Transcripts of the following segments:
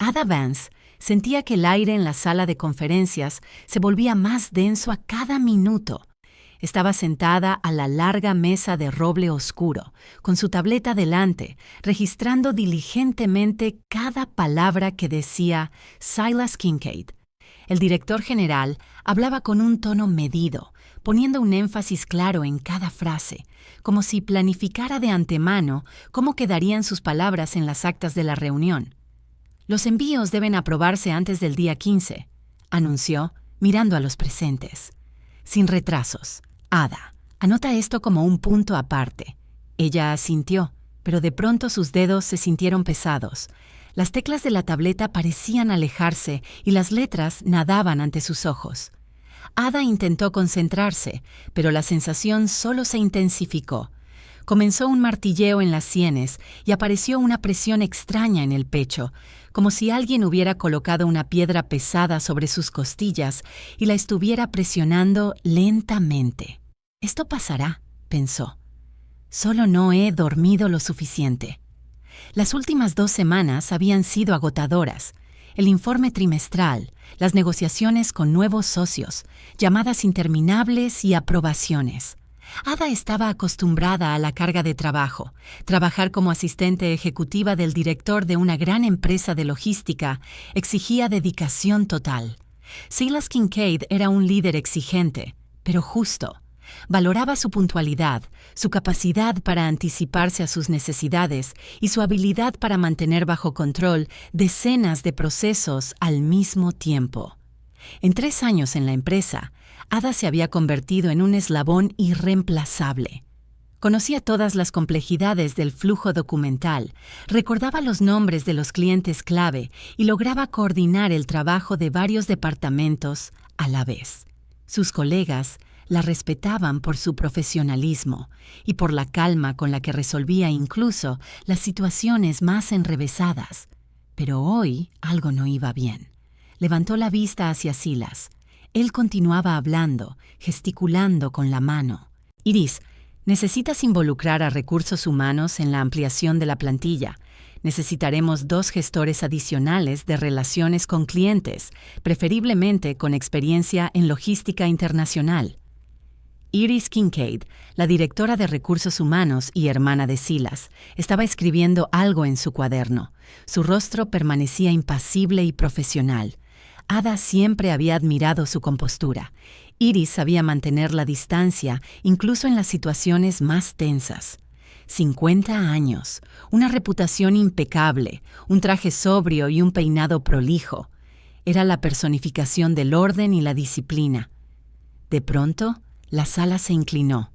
Ada Vance sentía que el aire en la sala de conferencias se volvía más denso a cada minuto. Estaba sentada a la larga mesa de roble oscuro, con su tableta delante, registrando diligentemente cada palabra que decía Silas Kincaid. El director general hablaba con un tono medido, poniendo un énfasis claro en cada frase, como si planificara de antemano cómo quedarían sus palabras en las actas de la reunión. «Los envíos deben aprobarse antes del día 15», anunció, mirando a los presentes. «Sin retrasos. Ada, anota esto como un punto aparte». Ella asintió, pero de pronto sus dedos se sintieron pesados. Las teclas de la tableta parecían alejarse y las letras nadaban ante sus ojos. Ada intentó concentrarse, pero la sensación solo se intensificó. Comenzó un martilleo en las sienes y apareció una presión extraña en el pecho, como si alguien hubiera colocado una piedra pesada sobre sus costillas y la estuviera presionando lentamente. «Esto pasará», pensó. «Solo no he dormido lo suficiente». Las últimas 2 semanas habían sido agotadoras. El informe trimestral, las negociaciones con nuevos socios, llamadas interminables y aprobaciones. Ada estaba acostumbrada a la carga de trabajo. Trabajar como asistente ejecutiva del director de una gran empresa de logística exigía dedicación total. Silas Kincaid era un líder exigente, pero justo. Valoraba su puntualidad, su capacidad para anticiparse a sus necesidades y su habilidad para mantener bajo control decenas de procesos al mismo tiempo. En 3 años en la empresa, Ada se había convertido en un eslabón irreemplazable. Conocía todas las complejidades del flujo documental, recordaba los nombres de los clientes clave y lograba coordinar el trabajo de varios departamentos a la vez. Sus colegas la respetaban por su profesionalismo y por la calma con la que resolvía incluso las situaciones más enrevesadas. Pero hoy algo no iba bien. Levantó la vista hacia Silas. Él continuaba hablando, gesticulando con la mano. «Iris, necesitas involucrar a recursos humanos en la ampliación de la plantilla. Necesitaremos 2 gestores adicionales de relaciones con clientes, preferiblemente con experiencia en logística internacional». Iris Kincaid, la directora de recursos humanos y hermana de Silas, estaba escribiendo algo en su cuaderno. Su rostro permanecía impasible y profesional. Ada siempre había admirado su compostura. Iris sabía mantener la distancia incluso en las situaciones más tensas. 50 años, una reputación impecable, un traje sobrio y un peinado prolijo. Era la personificación del orden y la disciplina. De pronto, la sala se inclinó.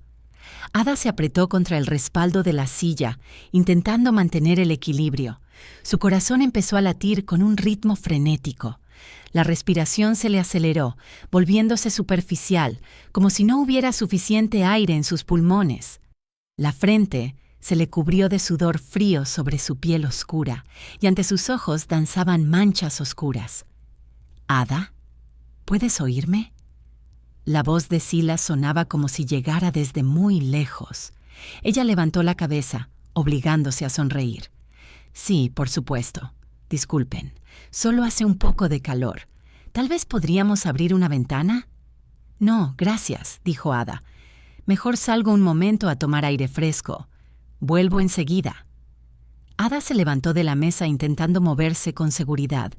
Ada se apretó contra el respaldo de la silla, intentando mantener el equilibrio. Su corazón empezó a latir con un ritmo frenético. La respiración se le aceleró, volviéndose superficial, como si no hubiera suficiente aire en sus pulmones. La frente se le cubrió de sudor frío sobre su piel oscura, y ante sus ojos danzaban manchas oscuras. «Ada, ¿puedes oírme?». La voz de Silas sonaba como si llegara desde muy lejos. Ella levantó la cabeza, obligándose a sonreír. «Sí, por supuesto. Disculpen, solo hace un poco de calor. ¿Tal vez podríamos abrir una ventana?» «No, gracias», dijo Ada. «Mejor salgo un momento a tomar aire fresco. Vuelvo enseguida». Ada se levantó de la mesa intentando moverse con seguridad,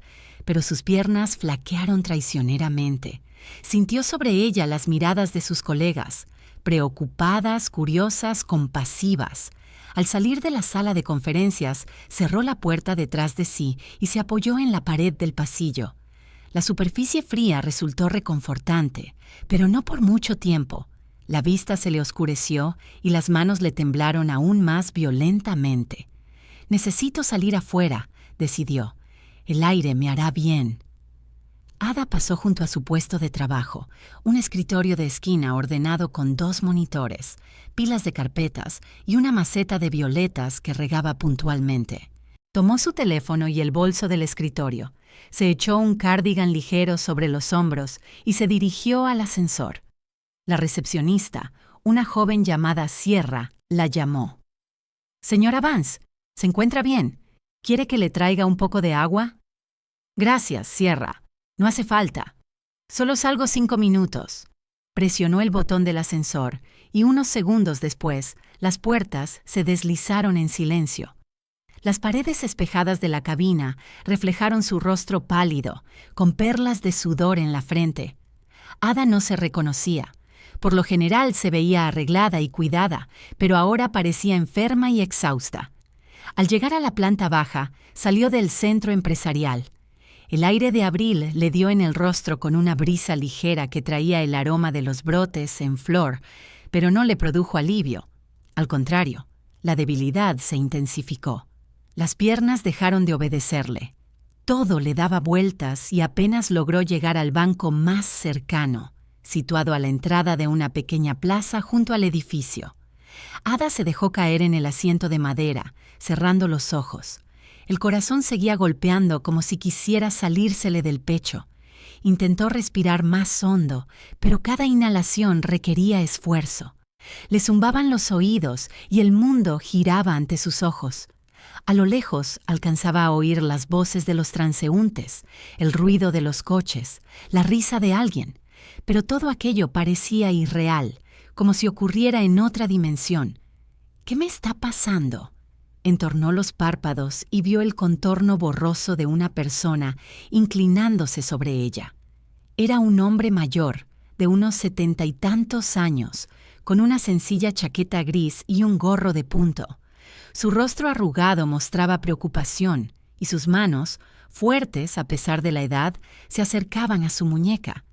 pero sus piernas flaquearon traicioneramente. Sintió sobre ella las miradas de sus colegas, preocupadas, curiosas, compasivas. Al salir de la sala de conferencias, cerró la puerta detrás de sí y se apoyó en la pared del pasillo. La superficie fría resultó reconfortante, pero no por mucho tiempo. La vista se le oscureció y las manos le temblaron aún más violentamente. «Necesito salir afuera», decidió. «El aire me hará bien». Ada pasó junto a su puesto de trabajo, un escritorio de esquina ordenado con 2 monitores, pilas de carpetas y una maceta de violetas que regaba puntualmente. Tomó su teléfono y el bolso del escritorio, se echó un cardigan ligero sobre los hombros y se dirigió al ascensor. La recepcionista, una joven llamada Sierra, la llamó. «Señora Vance, ¿se encuentra bien? ¿Quiere que le traiga un poco de agua?» Gracias, cierra. No hace falta. Solo salgo 5 minutos. Presionó el botón del ascensor y unos segundos después, las puertas se deslizaron en silencio. Las paredes espejadas de la cabina reflejaron su rostro pálido, con perlas de sudor en la frente. Ada no se reconocía. Por lo general se veía arreglada y cuidada, pero ahora parecía enferma y exhausta. Al llegar a la planta baja, salió del centro empresarial. El aire de abril le dio en el rostro con una brisa ligera que traía el aroma de los brotes en flor, pero no le produjo alivio. Al contrario, la debilidad se intensificó. Las piernas dejaron de obedecerle. Todo le daba vueltas y apenas logró llegar al banco más cercano, situado a la entrada de una pequeña plaza junto al edificio. Ada se dejó caer en el asiento de madera, cerrando los ojos. El corazón seguía golpeando como si quisiera salírsele del pecho. Intentó respirar más hondo, pero cada inhalación requería esfuerzo. Le zumbaban los oídos y el mundo giraba ante sus ojos. A lo lejos alcanzaba a oír las voces de los transeúntes, el ruido de los coches, la risa de alguien, pero todo aquello parecía irreal, como si ocurriera en otra dimensión. ¿Qué me está pasando? Entornó los párpados y vio el contorno borroso de una persona inclinándose sobre ella. Era un hombre mayor, de unos 70 y tantos años, con una sencilla chaqueta gris y un gorro de punto. Su rostro arrugado mostraba preocupación y sus manos, fuertes a pesar de la edad, se acercaban a su muñeca.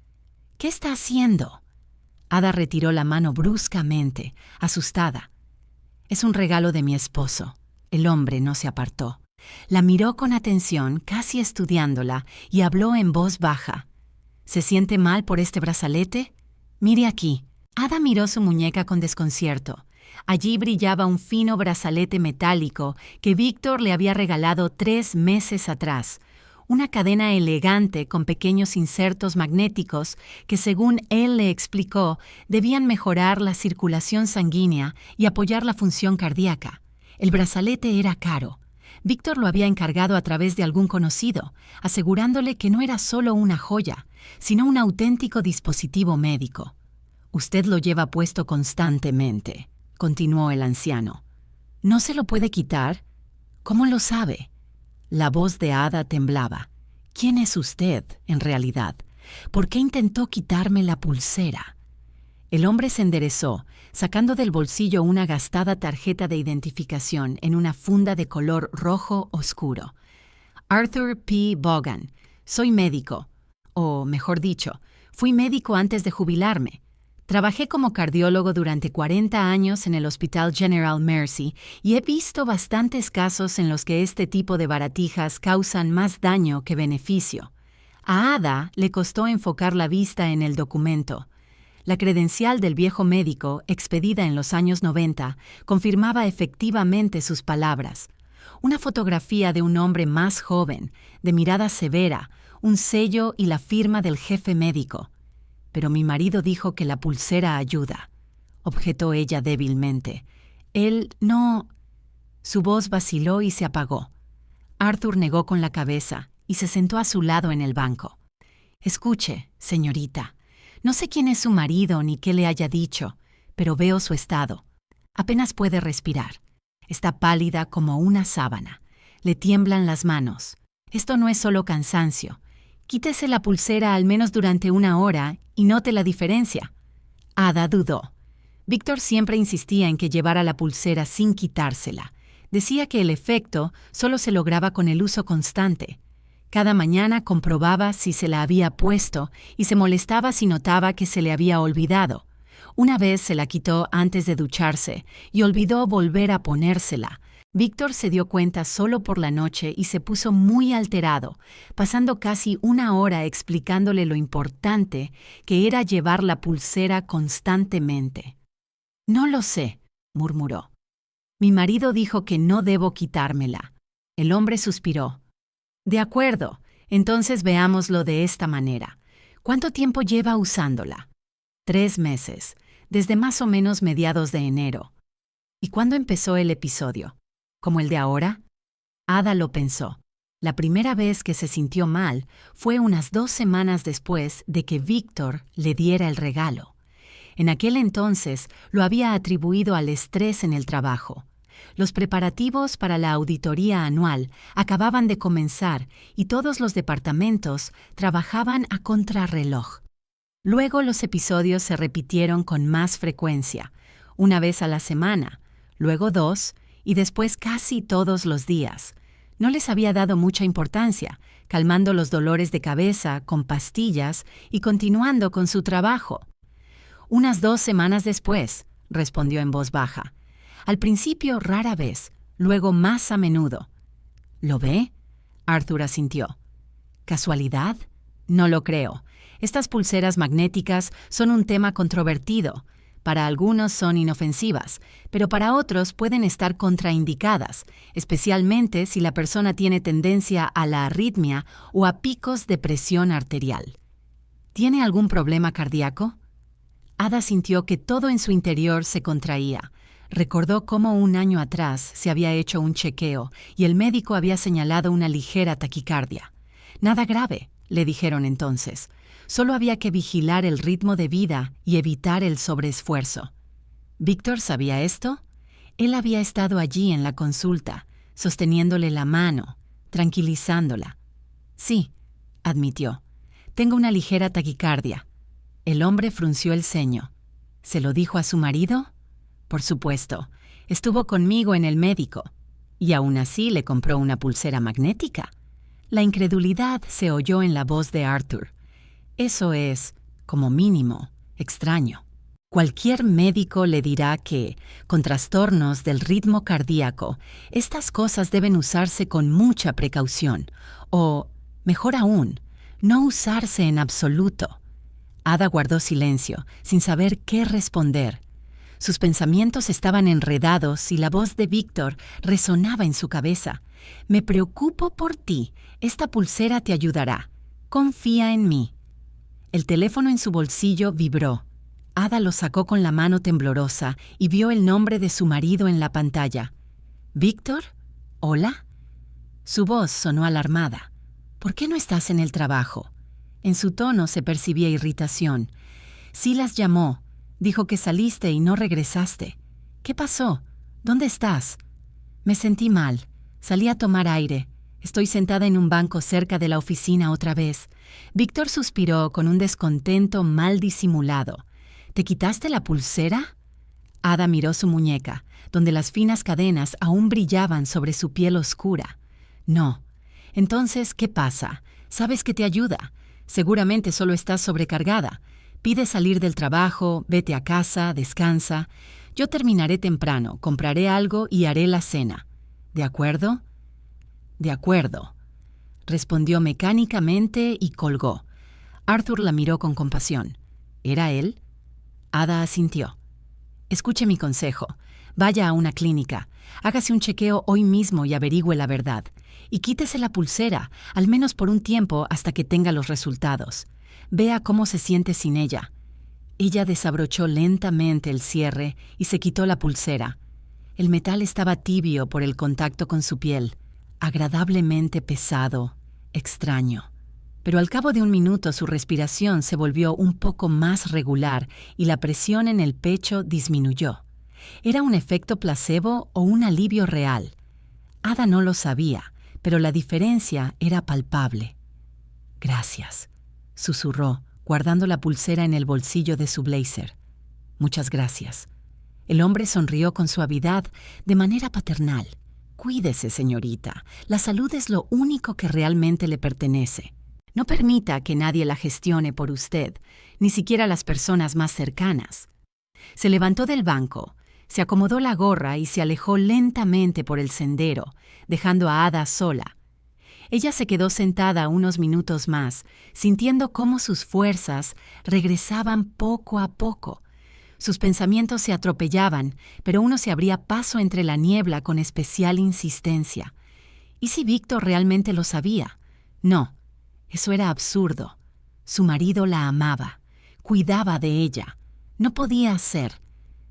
¿Qué está haciendo? Ada retiró la mano bruscamente, asustada. Es un regalo de mi esposo. El hombre no se apartó. La miró con atención, casi estudiándola, y habló en voz baja. ¿Se siente mal por este brazalete? Mire aquí. Ada miró su muñeca con desconcierto. Allí brillaba un fino brazalete metálico que Víctor le había regalado 3 meses atrás. Una cadena elegante con pequeños insertos magnéticos que, según él le explicó, debían mejorar la circulación sanguínea y apoyar la función cardíaca. El brazalete era caro. Víctor lo había encargado a través de algún conocido, asegurándole que no era solo una joya, sino un auténtico dispositivo médico. Usted lo lleva puesto constantemente, continuó el anciano. ¿No se lo puede quitar? ¿Cómo lo sabe? La voz de Ada temblaba. ¿Quién es usted, en realidad? ¿Por qué intentó quitarme la pulsera? El hombre se enderezó, sacando del bolsillo una gastada tarjeta de identificación en una funda de color rojo oscuro. Arthur P. Vaughan. Soy médico. O, mejor dicho, fui médico antes de jubilarme. Trabajé como cardiólogo durante 40 años en el Hospital General Mercy y he visto bastantes casos en los que este tipo de baratijas causan más daño que beneficio. A Ada le costó enfocar la vista en el documento. La credencial del viejo médico, expedida en los años 90, confirmaba efectivamente sus palabras. Una fotografía de un hombre más joven, de mirada severa, un sello y la firma del jefe médico. Pero mi marido dijo que la pulsera ayuda, objetó ella débilmente. Él no... Su voz vaciló y se apagó. Arthur negó con la cabeza y se sentó a su lado en el banco. Escuche, señorita, no sé quién es su marido ni qué le haya dicho, pero veo su estado. Apenas puede respirar. Está pálida como una sábana. Le tiemblan las manos. Esto no es solo cansancio. Quítese la pulsera al menos durante 1 hora y note la diferencia. Ada dudó. Víctor siempre insistía en que llevara la pulsera sin quitársela. Decía que el efecto solo se lograba con el uso constante. Cada mañana comprobaba si se la había puesto y se molestaba si notaba que se le había olvidado. Una vez se la quitó antes de ducharse y olvidó volver a ponérsela. Víctor se dio cuenta solo por la noche y se puso muy alterado, pasando casi 1 hora explicándole lo importante que era llevar la pulsera constantemente. No lo sé, murmuró. Mi marido dijo que no debo quitármela. El hombre suspiró. De acuerdo, entonces veámoslo de esta manera. ¿Cuánto tiempo lleva usándola? 3 meses, desde más o menos mediados de enero. ¿Y cuándo empezó el episodio? ¿Como el de ahora? Ada lo pensó. La primera vez que se sintió mal fue unas 2 semanas después de que Víctor le diera el regalo. En aquel entonces lo había atribuido al estrés en el trabajo. Los preparativos para la auditoría anual acababan de comenzar y todos los departamentos trabajaban a contrarreloj. Luego los episodios se repitieron con más frecuencia, una vez a la semana, luego 2 y después casi todos los días. No les había dado mucha importancia, calmando los dolores de cabeza con pastillas y continuando con su trabajo. Unas 2 semanas después, respondió en voz baja. Al principio rara vez, luego más a menudo. ¿Lo ve? Arthur asintió. ¿Casualidad? No lo creo. Estas pulseras magnéticas son un tema controvertido. Para algunos son inofensivas, pero para otros pueden estar contraindicadas, especialmente si la persona tiene tendencia a la arritmia o a picos de presión arterial. ¿Tiene algún problema cardíaco? Ada sintió que todo en su interior se contraía. Recordó cómo un año atrás se había hecho un chequeo y el médico había señalado una ligera taquicardia. Nada grave, le dijeron entonces. Solo había que vigilar el ritmo de vida y evitar el sobreesfuerzo. ¿Víctor sabía esto? Él había estado allí en la consulta, sosteniéndole la mano, tranquilizándola. Sí, admitió. Tengo una ligera taquicardia. El hombre frunció el ceño. ¿Se lo dijo a su marido? Por supuesto. Estuvo conmigo en el médico. Y aún así le compró una pulsera magnética. La incredulidad se oyó en la voz de Arthur. Eso es, como mínimo, extraño. Cualquier médico le dirá que, con trastornos del ritmo cardíaco, estas cosas deben usarse con mucha precaución, o, mejor aún, no usarse en absoluto. Ada guardó silencio, sin saber qué responder. Sus pensamientos estaban enredados y la voz de Víctor resonaba en su cabeza. Me preocupo por ti. Esta pulsera te ayudará. Confía en mí. El teléfono en su bolsillo vibró. Ada lo sacó con la mano temblorosa y vio el nombre de su marido en la pantalla. ¿Víctor? ¿Hola? Su voz sonó alarmada. ¿Por qué no estás en el trabajo? En su tono se percibía irritación. Silas llamó. Dijo que saliste y no regresaste. ¿Qué pasó? ¿Dónde estás? Me sentí mal. Salí a tomar aire. Estoy sentada en un banco cerca de la oficina otra vez. Víctor suspiró con un descontento mal disimulado. ¿Te quitaste la pulsera? Ada miró su muñeca, donde las finas cadenas aún brillaban sobre su piel oscura. No. Entonces, ¿qué pasa? Sabes que te ayuda. Seguramente solo estás sobrecargada. Pide salir del trabajo, vete a casa, descansa. Yo terminaré temprano, compraré algo y haré la cena. ¿De acuerdo? De acuerdo, respondió mecánicamente y colgó. Arthur la miró con compasión. ¿Era él? Ada asintió. Escuche mi consejo. Vaya a una clínica. Hágase un chequeo hoy mismo y averigüe la verdad. Y quítese la pulsera, al menos por un tiempo hasta que tenga los resultados. Vea cómo se siente sin ella. Ella desabrochó lentamente el cierre y se quitó la pulsera. El metal estaba tibio por el contacto con su piel, agradablemente pesado, extraño. Pero al cabo de un minuto su respiración se volvió un poco más regular y la presión en el pecho disminuyó. ¿Era un efecto placebo o un alivio real? Ada no lo sabía, pero la diferencia era palpable. «Gracias», susurró, guardando la pulsera en el bolsillo de su blazer. «Muchas gracias». El hombre sonrió con suavidad, de manera paternal. «Cuídese, señorita. La salud es lo único que realmente le pertenece. No permita que nadie la gestione por usted, ni siquiera las personas más cercanas». Se levantó del banco, se acomodó la gorra y se alejó lentamente por el sendero, dejando a Ada sola. Ella se quedó sentada unos minutos más, sintiendo cómo sus fuerzas regresaban poco a poco. Sus pensamientos se atropellaban, pero uno se abría paso entre la niebla con especial insistencia. ¿Y si Víctor realmente lo sabía? No, eso era absurdo. Su marido la amaba, cuidaba de ella. No podía ser.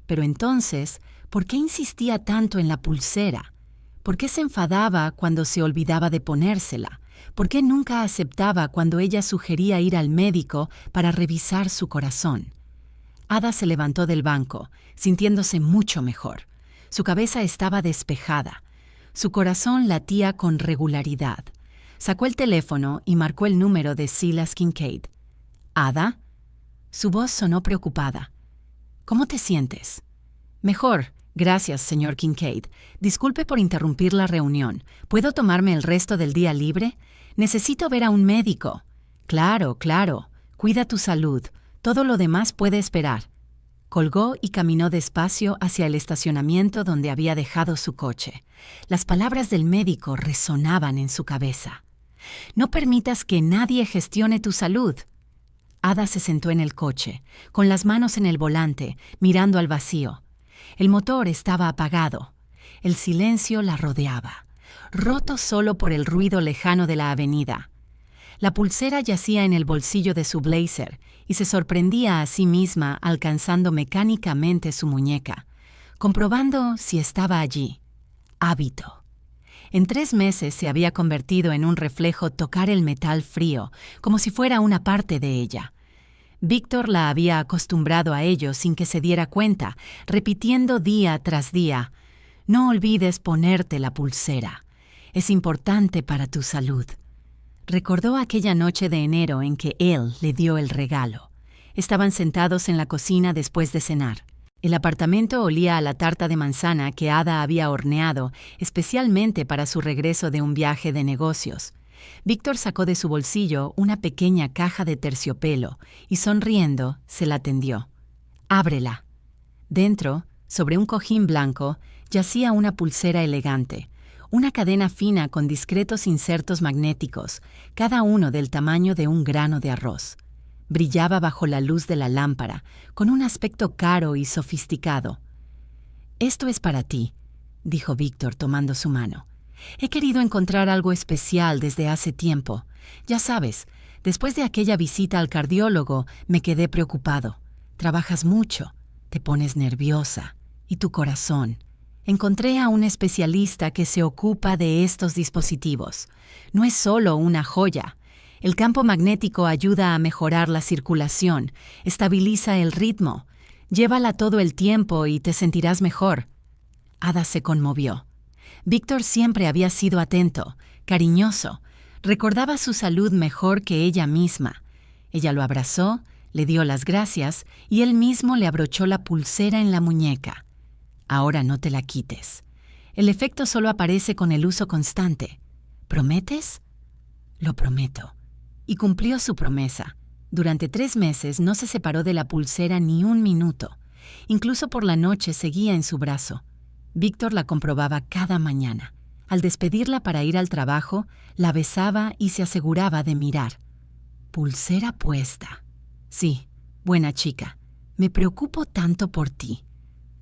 Pero entonces, ¿por qué insistía tanto en la pulsera? ¿Por qué se enfadaba cuando se olvidaba de ponérsela? ¿Por qué nunca aceptaba cuando ella sugería ir al médico para revisar su corazón? Ada se levantó del banco, sintiéndose mucho mejor. Su cabeza estaba despejada. Su corazón latía con regularidad. Sacó el teléfono y marcó el número de Silas Kincaid. «¿Ada?» Su voz sonó preocupada. «¿Cómo te sientes?» «Mejor, gracias, señor Kincaid. Disculpe por interrumpir la reunión. ¿Puedo tomarme el resto del día libre? Necesito ver a un médico». «Claro, claro. Cuida tu salud. Todo lo demás puede esperar». Colgó y caminó despacio hacia el estacionamiento donde había dejado su coche. Las palabras del médico resonaban en su cabeza. «No permitas que nadie gestione tu salud». Ada se sentó en el coche, con las manos en el volante, mirando al vacío. El motor estaba apagado. El silencio la rodeaba, roto solo por el ruido lejano de la avenida. La pulsera yacía en el bolsillo de su blazer y se sorprendía a sí misma alcanzando mecánicamente su muñeca, comprobando si estaba allí. Hábito. En 3 meses se había convertido en un reflejo tocar el metal frío, como si fuera una parte de ella. Víctor la había acostumbrado a ello sin que se diera cuenta, repitiendo día tras día: «No olvides ponerte la pulsera. Es importante para tu salud». Recordó aquella noche de enero en que él le dio el regalo. Estaban sentados en la cocina después de cenar. El apartamento olía a la tarta de manzana que Ada había horneado especialmente para su regreso de un viaje de negocios. Víctor sacó de su bolsillo una pequeña caja de terciopelo y, sonriendo, se la tendió. «Ábrela». Dentro, sobre un cojín blanco, yacía una pulsera elegante, una cadena fina con discretos insertos magnéticos, cada uno del tamaño de un grano de arroz. Brillaba bajo la luz de la lámpara, con un aspecto caro y sofisticado. «Esto es para ti», dijo Víctor tomando su mano. «He querido encontrar algo especial desde hace tiempo. Ya sabes, después de aquella visita al cardiólogo me quedé preocupado. Trabajas mucho, te pones nerviosa. ¿Y tu corazón? Encontré a un especialista que se ocupa de estos dispositivos. No es solo una joya. El campo magnético ayuda a mejorar la circulación, estabiliza el ritmo. Llévala todo el tiempo y te sentirás mejor». Ada se conmovió. Víctor siempre había sido atento, cariñoso. Recordaba su salud mejor que ella misma. Ella lo abrazó, le dio las gracias y él mismo le abrochó la pulsera en la muñeca. «Ahora no te la quites. El efecto solo aparece con el uso constante. ¿Prometes?» «Lo prometo». Y cumplió su promesa. Durante 3 meses no se separó de la pulsera ni un minuto. Incluso por la noche seguía en su brazo. Víctor la comprobaba cada mañana. Al despedirla para ir al trabajo, la besaba y se aseguraba de mirar. «Pulsera puesta. Sí, buena chica. Me preocupo tanto por ti».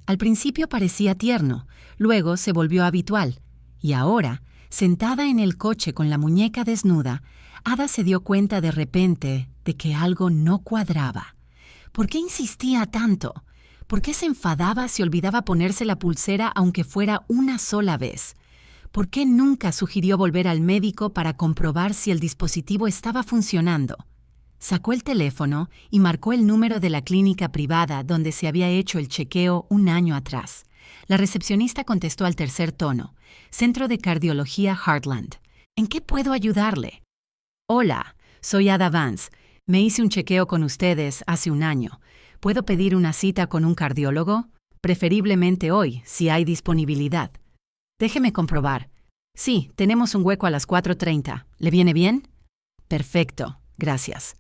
Al principio parecía tierno, luego se volvió habitual. Y ahora, sentada en el coche con la muñeca desnuda, Ada se dio cuenta de repente de que algo no cuadraba. ¿Por qué insistía tanto? ¿Por qué se enfadaba si olvidaba ponerse la pulsera aunque fuera una sola vez? ¿Por qué nunca sugirió volver al médico para comprobar si el dispositivo estaba funcionando? Sacó el teléfono y marcó el número de la clínica privada donde se había hecho el chequeo un año atrás. La recepcionista contestó al tercer tono: «Centro de Cardiología Heartland. ¿En qué puedo ayudarle?» «Hola, soy Ada Vance. Me hice un chequeo con ustedes hace un año. ¿Puedo pedir una cita con un cardiólogo? Preferiblemente hoy, si hay disponibilidad». «Déjeme comprobar. Sí, tenemos un hueco a las 4:30. ¿Le viene bien?» «Perfecto, gracias».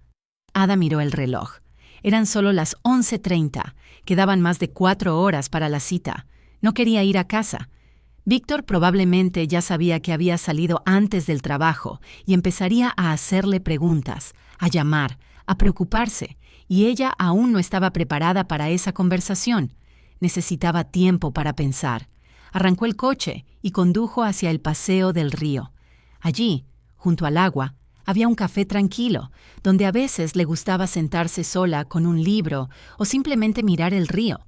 Ada miró el reloj. Eran solo las 11:30. Quedaban más de 4 horas para la cita. No quería ir a casa. Víctor probablemente ya sabía que había salido antes del trabajo y empezaría a hacerle preguntas, a llamar, a preocuparse, y ella aún no estaba preparada para esa conversación. Necesitaba tiempo para pensar. Arrancó el coche y condujo hacia el paseo del río. Allí, junto al agua, había un café tranquilo, donde a veces le gustaba sentarse sola con un libro o simplemente mirar el río.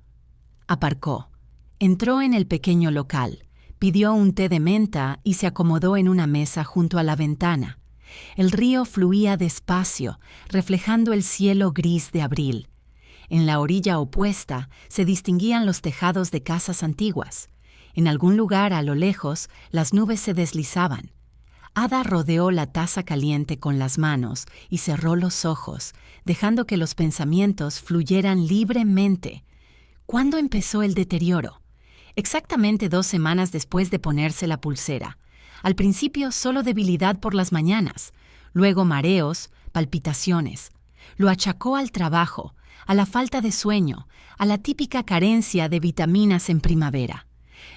Aparcó. Entró en el pequeño local. Pidió un té de menta y se acomodó en una mesa junto a la ventana. El río fluía despacio, reflejando el cielo gris de abril. En la orilla opuesta se distinguían los tejados de casas antiguas. En algún lugar a lo lejos, las nubes se deslizaban. Ada rodeó la taza caliente con las manos y cerró los ojos, dejando que los pensamientos fluyeran libremente. ¿Cuándo empezó el deterioro? Exactamente 2 semanas después de ponerse la pulsera. Al principio solo debilidad por las mañanas, luego mareos, palpitaciones. Lo achacó al trabajo, a la falta de sueño, a la típica carencia de vitaminas en primavera.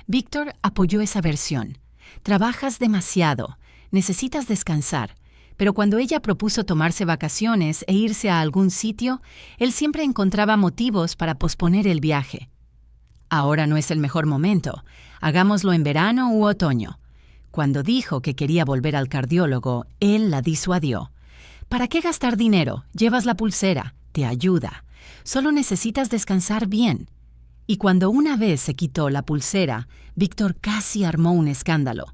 Víctor apoyó esa versión. Trabajas demasiado, necesitas descansar. Pero cuando ella propuso tomarse vacaciones e irse a algún sitio, él siempre encontraba motivos para posponer el viaje. Ahora no es el mejor momento. Hagámoslo en verano u otoño. Cuando dijo que quería volver al cardiólogo, él la disuadió. ¿Para qué gastar dinero? Llevas la pulsera. Te ayuda. Solo necesitas descansar bien. Y cuando una vez se quitó la pulsera, Víctor casi armó un escándalo.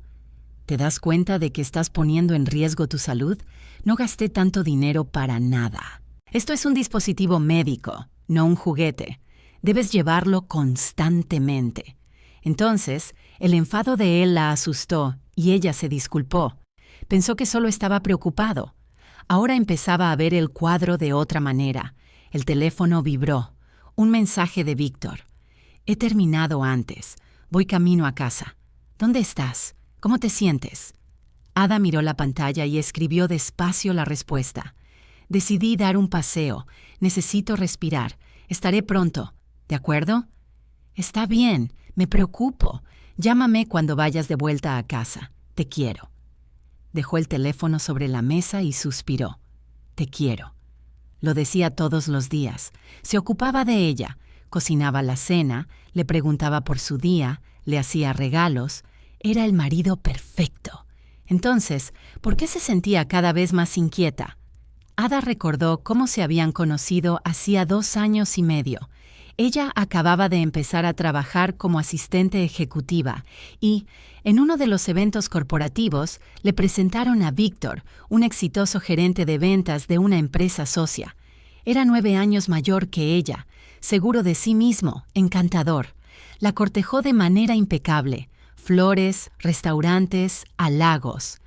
¿Te das cuenta de que estás poniendo en riesgo tu salud? No gasté tanto dinero para nada. Esto es un dispositivo médico, no un juguete. Debes llevarlo constantemente. Entonces, el enfado de él la asustó y ella se disculpó. Pensó que solo estaba preocupado. Ahora empezaba a ver el cuadro de otra manera. El teléfono vibró. Un mensaje de Víctor. He terminado antes. Voy camino a casa. ¿Dónde estás? ¿Cómo te sientes? Ada miró la pantalla y escribió despacio la respuesta. Decidí dar un paseo. Necesito respirar. Estaré pronto. ¿De acuerdo? Está bien. Me preocupo. Llámame cuando vayas de vuelta a casa. Te quiero. Dejó el teléfono sobre la mesa y suspiró. Te quiero. Lo decía todos los días. Se ocupaba de ella. Cocinaba la cena, le preguntaba por su día, le hacía regalos. Era el marido perfecto. Entonces, ¿por qué se sentía cada vez más inquieta? Ada recordó cómo se habían conocido hacía 2 años y medio. Ella acababa de empezar a trabajar como asistente ejecutiva y, en uno de los eventos corporativos, le presentaron a Víctor, un exitoso gerente de ventas de una empresa socia. Era 9 años mayor que ella, seguro de sí mismo, encantador. La cortejó de manera impecable. Flores, restaurantes, halagos.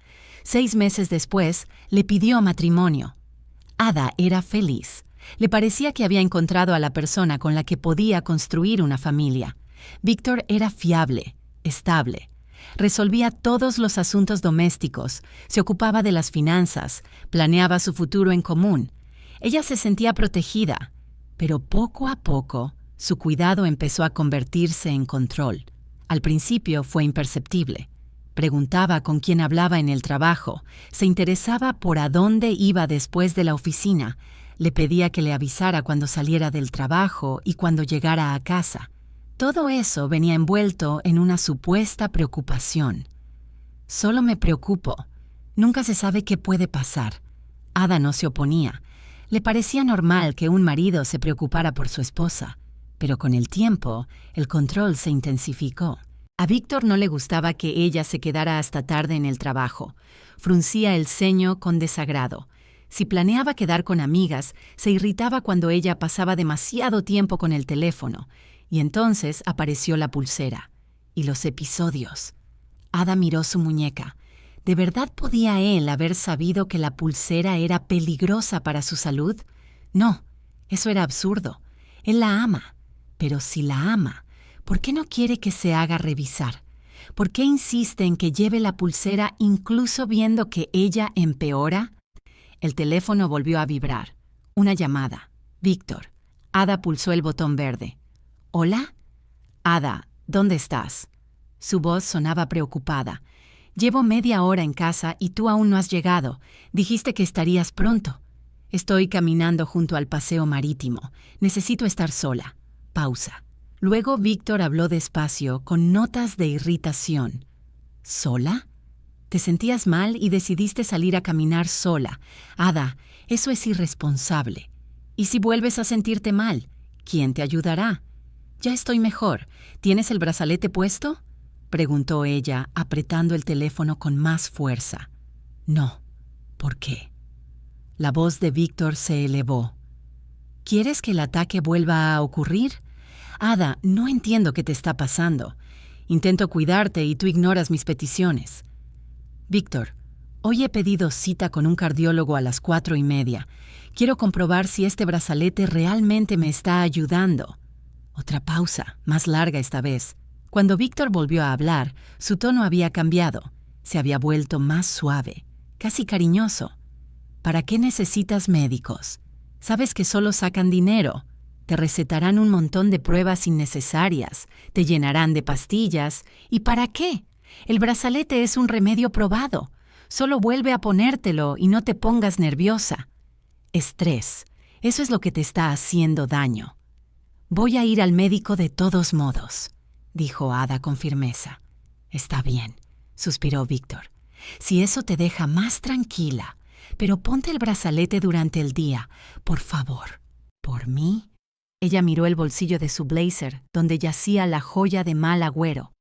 6 meses después, le pidió matrimonio. Ada era feliz. Le parecía que había encontrado a la persona con la que podía construir una familia. Víctor era fiable, estable. Resolvía todos los asuntos domésticos, se ocupaba de las finanzas, planeaba su futuro en común. Ella se sentía protegida, pero poco a poco su cuidado empezó a convertirse en control. Al principio fue imperceptible. Preguntaba con quién hablaba en el trabajo, se interesaba por a dónde iba después de la oficina, le pedía que le avisara cuando saliera del trabajo y cuando llegara a casa. Todo eso venía envuelto en una supuesta preocupación. Solo me preocupo. Nunca se sabe qué puede pasar. Ada no se oponía. Le parecía normal que un marido se preocupara por su esposa. Pero con el tiempo, el control se intensificó. A Víctor no le gustaba que ella se quedara hasta tarde en el trabajo. Fruncía el ceño con desagrado. Si planeaba quedar con amigas, se irritaba cuando ella pasaba demasiado tiempo con el teléfono. Y entonces apareció la pulsera. Y los episodios. Ada miró su muñeca. ¿De verdad podía él haber sabido que la pulsera era peligrosa para su salud? No, eso era absurdo. Él la ama. Pero si la ama, ¿por qué no quiere que se haga revisar? ¿Por qué insiste en que lleve la pulsera incluso viendo que ella empeora? El teléfono volvió a vibrar. Una llamada. Víctor. Ada pulsó el botón verde. ¿Hola? Ada, ¿dónde estás? Su voz sonaba preocupada. Llevo media hora en casa y tú aún no has llegado. Dijiste que estarías pronto. Estoy caminando junto al paseo marítimo. Necesito estar sola. Pausa. Luego Víctor habló despacio, con notas de irritación. ¿Sola? Te sentías mal y decidiste salir a caminar sola. Ada, eso es irresponsable. ¿Y si vuelves a sentirte mal? ¿Quién te ayudará? Ya estoy mejor. ¿Tienes el brazalete puesto? preguntó ella, apretando el teléfono con más fuerza. No. ¿Por qué? La voz de Víctor se elevó. ¿Quieres que el ataque vuelva a ocurrir? Ada, no entiendo qué te está pasando. Intento cuidarte y tú ignoras mis peticiones. Víctor, hoy he pedido cita con un cardiólogo a las 4:30. Quiero comprobar si este brazalete realmente me está ayudando. Otra pausa, más larga esta vez. Cuando Víctor volvió a hablar, su tono había cambiado. Se había vuelto más suave, casi cariñoso. ¿Para qué necesitas médicos? Sabes que solo sacan dinero. Te recetarán un montón de pruebas innecesarias, te llenarán de pastillas. ¿Y para qué? El brazalete es un remedio probado. Solo vuelve a ponértelo y no te pongas nerviosa. Estrés. Eso es lo que te está haciendo daño. Voy a ir al médico de todos modos, dijo Ada con firmeza. Está bien, suspiró Víctor. Si eso te deja más tranquila, pero ponte el brazalete durante el día, por favor. ¿Por mí? Ella miró el bolsillo de su blazer, donde yacía la joya de mal agüero.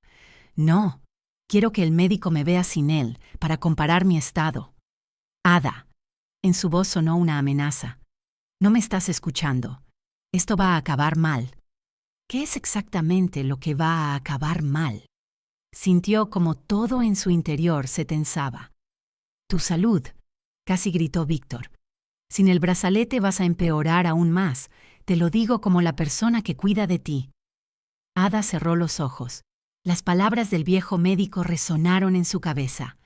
No, quiero que el médico me vea sin él, para comparar mi estado. Ada. En su voz sonó una amenaza. No me estás escuchando. Esto va a acabar mal. ¿Qué es exactamente lo que va a acabar mal? Sintió como todo en su interior se tensaba. Tu salud, casi gritó Víctor. Sin el brazalete vas a empeorar aún más. Te lo digo como la persona que cuida de ti. Ada cerró los ojos. Las palabras del viejo médico resonaron en su cabeza.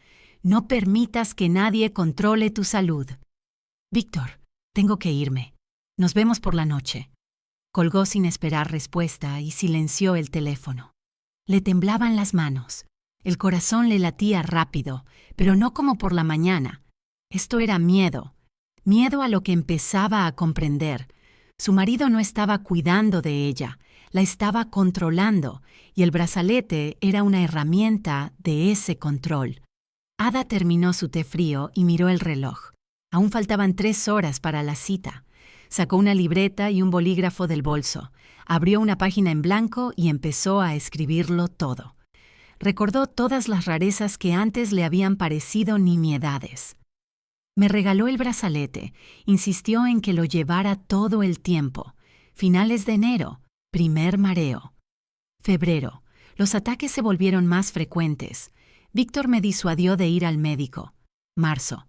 No permitas que nadie controle tu salud. Víctor, tengo que irme. Nos vemos por la noche. Colgó sin esperar respuesta y silenció el teléfono. Le temblaban las manos. El corazón le latía rápido, pero no como por la mañana. Esto era miedo. Miedo a lo que empezaba a comprender. Su marido no estaba cuidando de ella, la estaba controlando, y el brazalete era una herramienta de ese control. Ada terminó su té frío y miró el reloj. Aún faltaban 3 horas para la cita. Sacó una libreta y un bolígrafo del bolso, abrió una página en blanco y empezó a escribirlo todo. Recordó todas las rarezas que antes le habían parecido nimiedades. Me regaló el brazalete, insistió en que lo llevara todo el tiempo. Finales de enero, primer mareo. Febrero, los ataques se volvieron más frecuentes. Víctor me disuadió de ir al médico. Marzo,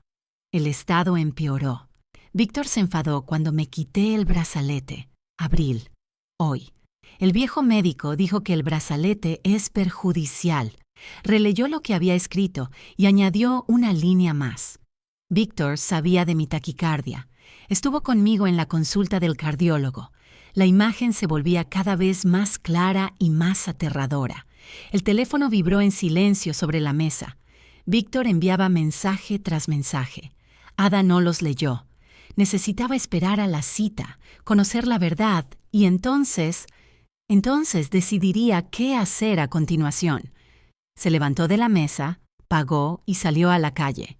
el estado empeoró. Víctor se enfadó cuando me quité el brazalete. Abril, hoy. El viejo médico dijo que el brazalete es perjudicial. Releyó lo que había escrito y añadió una línea más. Víctor sabía de mi taquicardia. Estuvo conmigo en la consulta del cardiólogo. La imagen se volvía cada vez más clara y más aterradora. El teléfono vibró en silencio sobre la mesa. Víctor enviaba mensaje tras mensaje. Ada no los leyó. Necesitaba esperar a la cita, conocer la verdad y entonces decidiría qué hacer a continuación. Se levantó de la mesa, pagó y salió a la calle.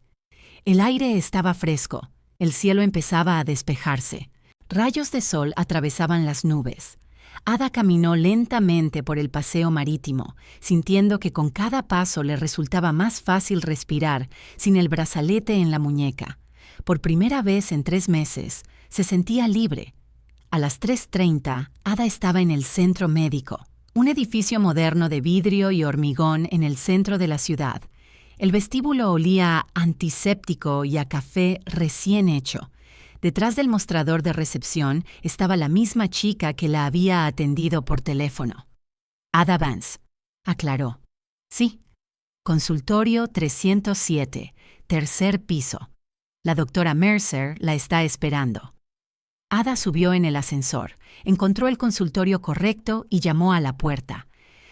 El aire estaba fresco, el cielo empezaba a despejarse. Rayos de sol atravesaban las nubes. Ada caminó lentamente por el paseo marítimo, sintiendo que con cada paso le resultaba más fácil respirar sin el brazalete en la muñeca. Por primera vez en 3 meses, se sentía libre. A las 3:30, Ada estaba en el centro médico, un edificio moderno de vidrio y hormigón en el centro de la ciudad. El vestíbulo olía a antiséptico y a café recién hecho. Detrás del mostrador de recepción estaba la misma chica que la había atendido por teléfono. Ada Vance, aclaró. Sí, consultorio 307, tercer piso. La doctora Mercer la está esperando. Ada subió en el ascensor, encontró el consultorio correcto y llamó a la puerta.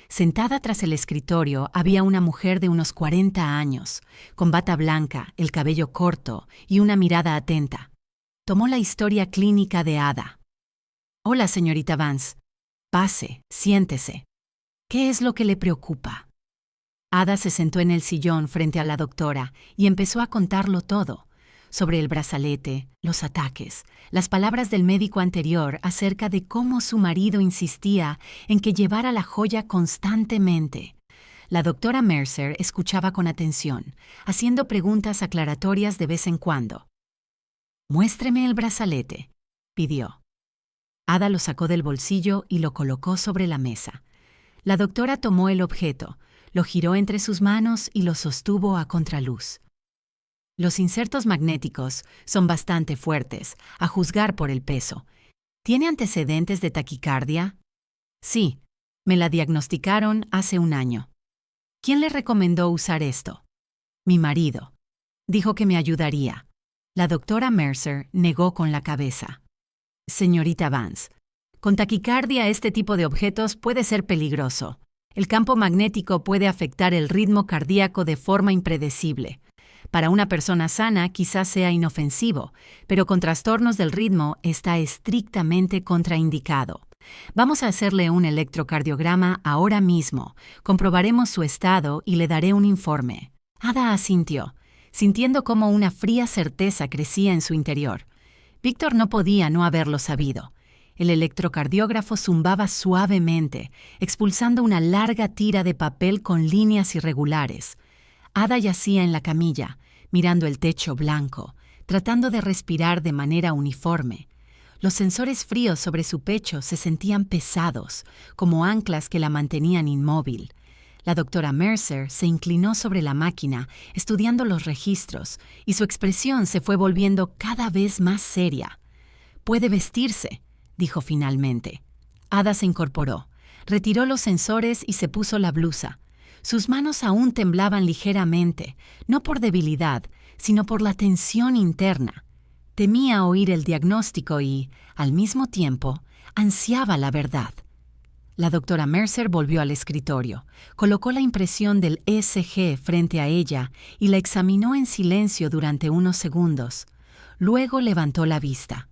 Sentada tras el escritorio había una mujer de unos 40 años, con bata blanca, el cabello corto y una mirada atenta. Tomó la historia clínica de Ada. Hola, señorita Vance. Pase, siéntese. ¿Qué es lo que le preocupa? Ada se sentó en el sillón frente a la doctora y empezó a contarlo todo, sobre el brazalete, los ataques, las palabras del médico anterior acerca de cómo su marido insistía en que llevara la joya constantemente, La doctora Mercer escuchaba con atención, haciendo preguntas aclaratorias de vez en cuando. «Muéstreme el brazalete», pidió. Ada lo sacó del bolsillo y lo colocó sobre la mesa. La doctora tomó el objeto, lo giró entre sus manos y lo sostuvo a contraluz. Los insertos magnéticos son bastante fuertes, a juzgar por el peso. ¿Tiene antecedentes de taquicardia? Sí, me la diagnosticaron hace un año. ¿Quién le recomendó usar esto? Mi marido. Dijo que me ayudaría. La doctora Mercer negó con la cabeza. Señorita Vance, con taquicardia este tipo de objetos puede ser peligroso. El campo magnético puede afectar el ritmo cardíaco de forma impredecible. Para una persona sana quizás sea inofensivo, pero con trastornos del ritmo está estrictamente contraindicado. Vamos a hacerle un electrocardiograma ahora mismo, comprobaremos su estado y le daré un informe. Ada asintió, sintiendo cómo una fría certeza crecía en su interior. Víctor no podía no haberlo sabido. El electrocardiógrafo zumbaba suavemente, expulsando una larga tira de papel con líneas irregulares. Ada yacía en la camilla, mirando el techo blanco, tratando de respirar de manera uniforme. Los sensores fríos sobre su pecho se sentían pesados, como anclas que la mantenían inmóvil. La doctora Mercer se inclinó sobre la máquina, estudiando los registros, y su expresión se fue volviendo cada vez más seria. «Puede vestirse», dijo finalmente. Ada se incorporó, retiró los sensores y se puso la blusa. Sus manos aún temblaban ligeramente, no por debilidad, sino por la tensión interna. Temía oír el diagnóstico y, al mismo tiempo, ansiaba la verdad. La doctora Mercer volvió al escritorio, colocó la impresión del ECG frente a ella y la examinó en silencio durante unos segundos. Luego levantó la vista.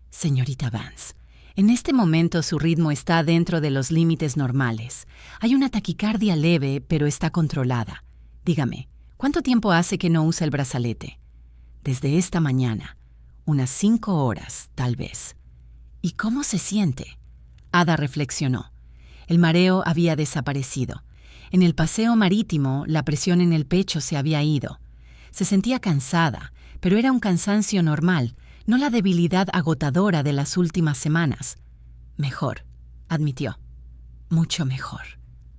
«Señorita Vance, en este momento su ritmo está dentro de los límites normales. Hay una taquicardia leve, pero está controlada. Dígame, ¿cuánto tiempo hace que no usa el brazalete?» «Desde esta mañana. Unas 5 horas, tal vez». «¿Y cómo se siente?» Ada reflexionó. El mareo había desaparecido. En el paseo marítimo, la presión en el pecho se había ido. Se sentía cansada, pero era un cansancio normal, no la debilidad agotadora de las últimas semanas. «Mejor», admitió. «Mucho mejor».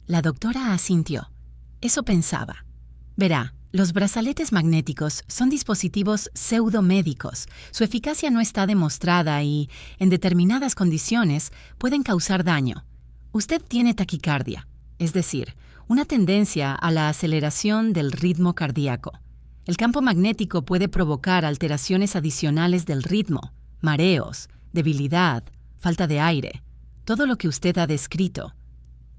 La doctora asintió. Eso pensaba. Verá, los brazaletes magnéticos son dispositivos pseudomédicos. Su eficacia no está demostrada y, en determinadas condiciones, pueden causar daño. Usted tiene taquicardia, es decir, una tendencia a la aceleración del ritmo cardíaco. El campo magnético puede provocar alteraciones adicionales del ritmo, mareos, debilidad, falta de aire, todo lo que usted ha descrito.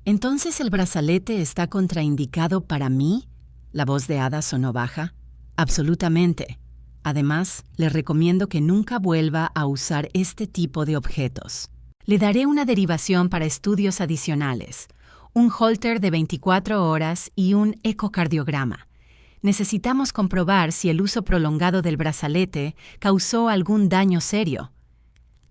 ¿Entonces el brazalete está contraindicado para mí? La voz de Ada sonó baja. Absolutamente. Además, le recomiendo que nunca vuelva a usar este tipo de objetos. Le daré una derivación para estudios adicionales, un Holter de 24 horas y un ecocardiograma. Necesitamos comprobar si el uso prolongado del brazalete causó algún daño serio.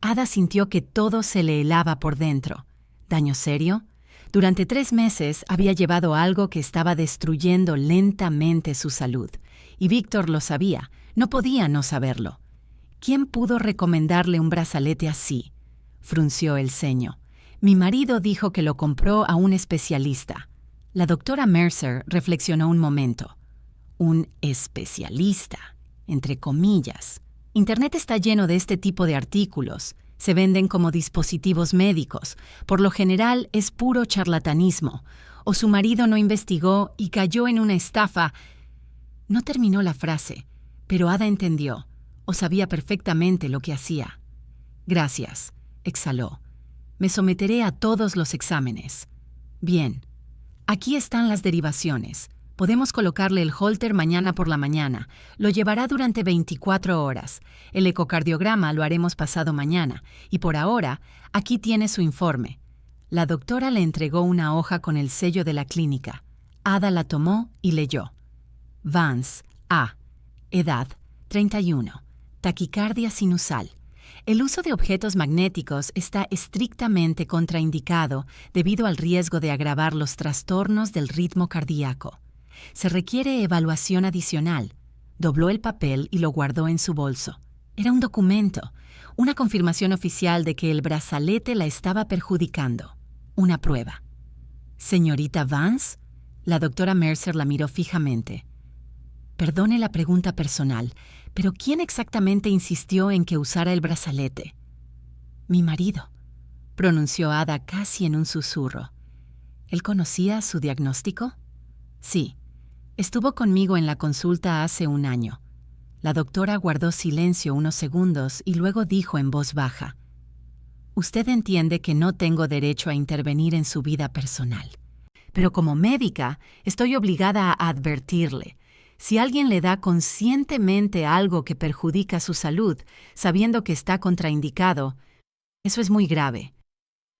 Ada sintió que todo se le helaba por dentro. ¿Daño serio? Durante 3 meses había llevado algo que estaba destruyendo lentamente su salud, y Víctor lo sabía, no podía no saberlo. ¿Quién pudo recomendarle un brazalete así? Frunció el ceño. Mi marido dijo que lo compró a un especialista. La doctora Mercer reflexionó un momento. Un especialista, entre comillas. Internet está lleno de este tipo de artículos. Se venden como dispositivos médicos. Por lo general es puro charlatanismo. O su marido no investigó y cayó en una estafa. No terminó la frase, pero Ada entendió, o sabía perfectamente lo que hacía. Gracias, exhaló. Me someteré a todos los exámenes. Bien, aquí están las derivaciones. Podemos colocarle el Holter mañana por la mañana. Lo llevará durante 24 horas. El ecocardiograma lo haremos pasado mañana. Y por ahora, aquí tiene su informe. La doctora le entregó una hoja con el sello de la clínica. Ada la tomó y leyó. Vance, A. Edad, 31. Taquicardia sinusal. El uso de objetos magnéticos está estrictamente contraindicado debido al riesgo de agravar los trastornos del ritmo cardíaco. Se requiere evaluación adicional. Dobló el papel y lo guardó en su bolso. Era un documento, una confirmación oficial de que el brazalete la estaba perjudicando. Una prueba. ¿Señorita Vance? La doctora Mercer la miró fijamente. Perdone la pregunta personal, pero ¿quién exactamente insistió en que usara el brazalete? Mi marido, pronunció Ada casi en un susurro. ¿Él conocía su diagnóstico? Sí. Estuvo conmigo en la consulta hace un año. La doctora guardó silencio unos segundos y luego dijo en voz baja: Usted entiende que no tengo derecho a intervenir en su vida personal. Pero como médica, estoy obligada a advertirle. Si alguien le da conscientemente algo que perjudica su salud, sabiendo que está contraindicado, eso es muy grave.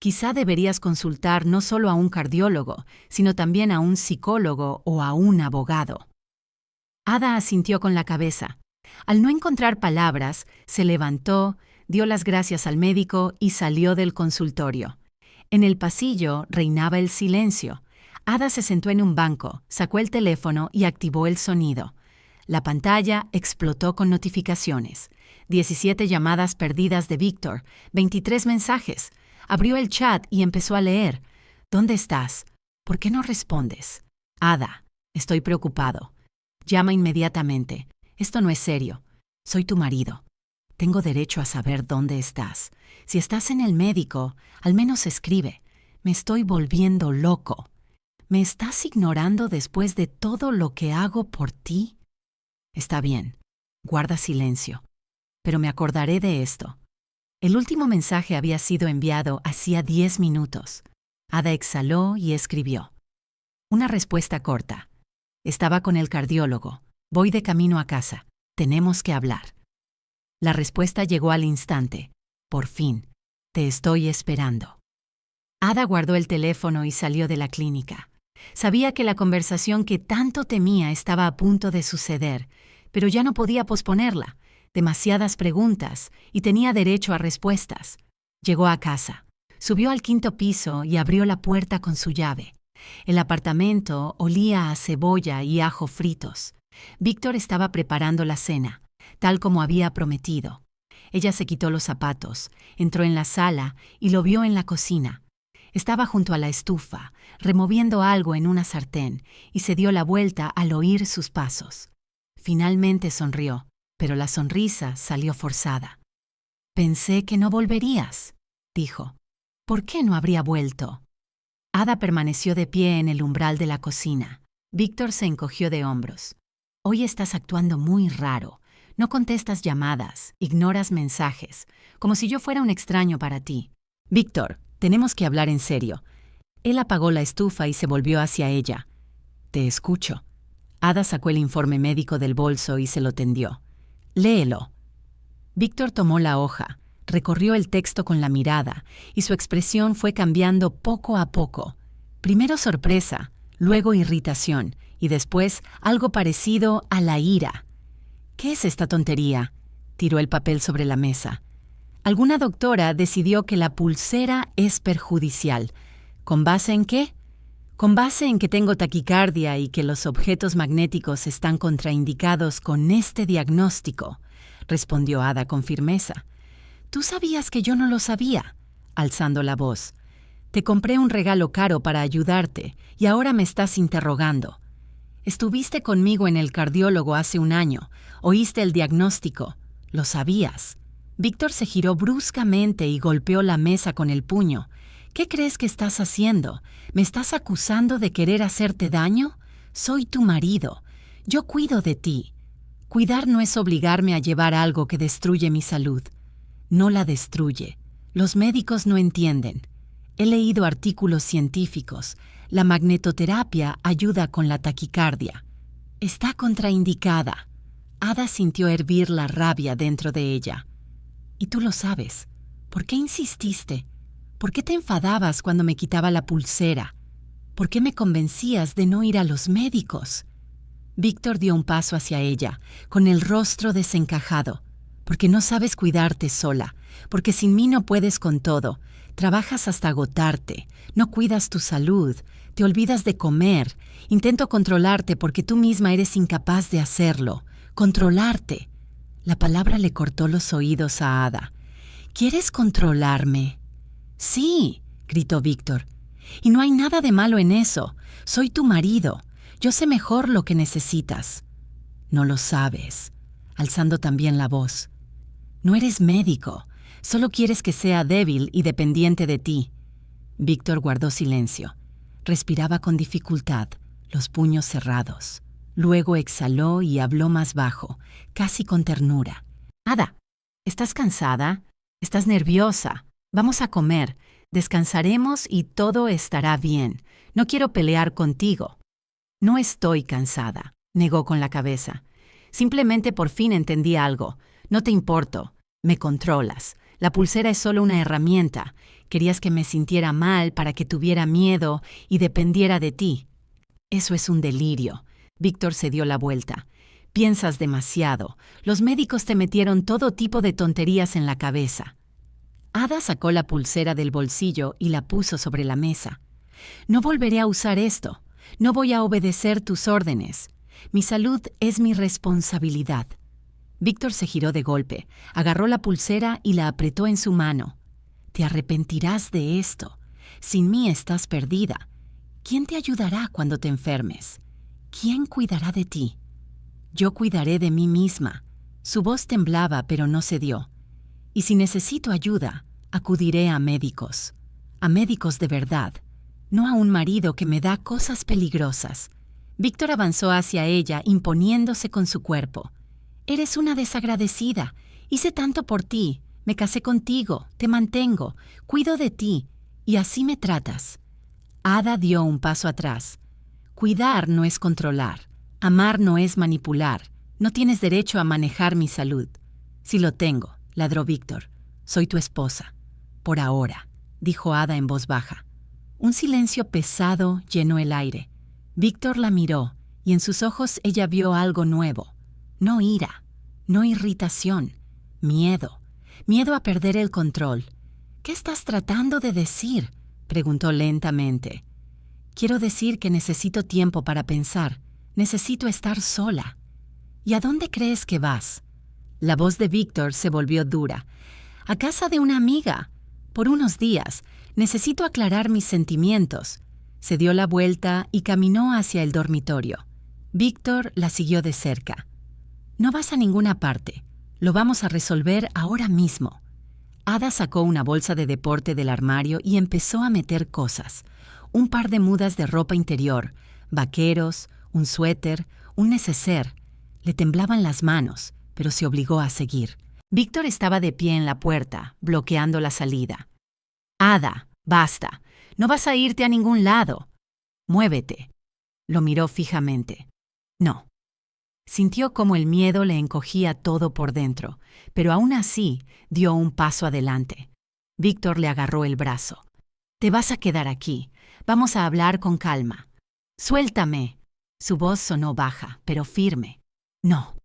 Quizá deberías consultar no solo a un cardiólogo, sino también a un psicólogo o a un abogado. Ada asintió con la cabeza. Al no encontrar palabras, se levantó, dio las gracias al médico y salió del consultorio. En el pasillo reinaba el silencio. Ada se sentó en un banco, sacó el teléfono y activó el sonido. La pantalla explotó con notificaciones. 17 llamadas perdidas de Víctor, 23 mensajes. Abrió el chat y empezó a leer. ¿Dónde estás? ¿Por qué no respondes? Ada, estoy preocupado. Llama inmediatamente. Esto no es serio. Soy tu marido. Tengo derecho a saber dónde estás. Si estás en el médico, al menos escribe. Me estoy volviendo loco. ¿Me estás ignorando después de todo lo que hago por ti? Está bien. Guarda silencio. Pero me acordaré de esto. El último mensaje había sido enviado hacía 10 minutos. Ada exhaló y escribió. Una respuesta corta. Estaba con el cardiólogo. Voy de camino a casa. Tenemos que hablar. La respuesta llegó al instante. Por fin. Te estoy esperando. Ada guardó el teléfono y salió de la clínica. Sabía que la conversación que tanto temía estaba a punto de suceder, pero ya no podía posponerla. Demasiadas preguntas y tenía derecho a respuestas. Llegó a casa. Subió al 5º piso y abrió la puerta con su llave. El apartamento olía a cebolla y ajo fritos. Víctor estaba preparando la cena, tal como había prometido. Ella se quitó los zapatos, entró en la sala y lo vio en la cocina. Estaba junto a la estufa, removiendo algo en una sartén, y se dio la vuelta al oír sus pasos. Finalmente sonrió, pero la sonrisa salió forzada. Pensé que no volverías, dijo. ¿Por qué no habría vuelto? Ada permaneció de pie en el umbral de la cocina. Víctor se encogió de hombros. Hoy estás actuando muy raro. No contestas llamadas, ignoras mensajes, como si yo fuera un extraño para ti. Víctor, tenemos que hablar en serio. Él apagó la estufa y se volvió hacia ella. Te escucho. Ada sacó el informe médico del bolso y se lo tendió. Léelo. Víctor tomó la hoja, recorrió el texto con la mirada y su expresión fue cambiando poco a poco. Primero sorpresa, luego irritación y después algo parecido a la ira. ¿Qué es esta tontería? Tiró el papel sobre la mesa. Alguna doctora decidió que la pulsera es perjudicial. ¿Con base en qué? Con base en que tengo taquicardia y que los objetos magnéticos están contraindicados con este diagnóstico, respondió Ada con firmeza. Tú sabías que yo no lo sabía, alzando la voz. Te compré un regalo caro para ayudarte y ahora me estás interrogando. Estuviste conmigo en el cardiólogo hace un año, oíste el diagnóstico, lo sabías. Víctor se giró bruscamente y golpeó la mesa con el puño. ¿Qué crees que estás haciendo? ¿Me estás acusando de querer hacerte daño? Soy tu marido. Yo cuido de ti. Cuidar no es obligarme a llevar algo que destruye mi salud. No la destruye. Los médicos no entienden. He leído artículos científicos. La magnetoterapia ayuda con la taquicardia. Está contraindicada. Ada sintió hervir la rabia dentro de ella. Y tú lo sabes. ¿Por qué insististe? ¿Por qué te enfadabas cuando me quitaba la pulsera? ¿Por qué me convencías de no ir a los médicos? Víctor dio un paso hacia ella, con el rostro desencajado. Porque no sabes cuidarte sola, porque sin mí no puedes con todo. Trabajas hasta agotarte, no cuidas tu salud, te olvidas de comer. Intento controlarte porque tú misma eres incapaz de hacerlo. Controlarte. La palabra le cortó los oídos a Ada. ¿Quieres controlarme? Sí, gritó Víctor. Y no hay nada de malo en eso. Soy tu marido. Yo sé mejor lo que necesitas. No lo sabes, alzando también la voz. No eres médico. Solo quieres que sea débil y dependiente de ti. Víctor guardó silencio. Respiraba con dificultad, los puños cerrados. Luego exhaló y habló más bajo, casi con ternura. Ada, ¿estás cansada? ¿Estás nerviosa? Vamos a comer. Descansaremos y todo estará bien. No quiero pelear contigo. No estoy cansada, negó con la cabeza. Simplemente por fin entendí algo. No te importo. Me controlas. La pulsera es solo una herramienta. Querías que me sintiera mal para que tuviera miedo y dependiera de ti. Eso es un delirio. Víctor se dio la vuelta. Piensas demasiado. Los médicos te metieron todo tipo de tonterías en la cabeza. Ada sacó la pulsera del bolsillo y la puso sobre la mesa. No volveré a usar esto. No voy a obedecer tus órdenes. Mi salud es mi responsabilidad. Víctor se giró de golpe, agarró la pulsera y la apretó en su mano. Te arrepentirás de esto. Sin mí estás perdida. ¿Quién te ayudará cuando te enfermes? ¿Quién cuidará de ti? Yo cuidaré de mí misma. Su voz temblaba, pero no cedió. Y si necesito ayuda, acudiré a médicos de verdad, no a un marido que me da cosas peligrosas. Víctor avanzó hacia ella, imponiéndose con su cuerpo. Eres una desagradecida. Hice tanto por ti. Me casé contigo, te mantengo, cuido de ti, y así me tratas. Ada dio un paso atrás. Cuidar no es controlar. Amar no es manipular. No tienes derecho a manejar mi salud. Sí lo tengo, ladró Víctor. Soy tu esposa. Por ahora, dijo Ada en voz baja. Un silencio pesado llenó el aire. Víctor la miró, y en sus ojos ella vio algo nuevo. No ira, no irritación, miedo. Miedo a perder el control. ¿Qué estás tratando de decir?, preguntó lentamente. Quiero decir que necesito tiempo para pensar. Necesito estar sola. ¿Y a dónde crees que vas? La voz de Víctor se volvió dura. A casa de una amiga. Por unos días. Necesito aclarar mis sentimientos. Se dio la vuelta y caminó hacia el dormitorio. Víctor la siguió de cerca. No vas a ninguna parte. Lo vamos a resolver ahora mismo. Ada sacó una bolsa de deporte del armario y empezó a meter cosas. Un par de mudas de ropa interior, vaqueros, un suéter, un neceser. Le temblaban las manos, pero se obligó a seguir. Víctor estaba de pie en la puerta, bloqueando la salida. Ada, basta. No vas a irte a ningún lado. Muévete. Lo miró fijamente. No. Sintió como el miedo le encogía todo por dentro, pero aún así dio un paso adelante. Víctor le agarró el brazo. Te vas a quedar aquí. Vamos a hablar con calma. Suéltame. Su voz sonó baja, pero firme. No.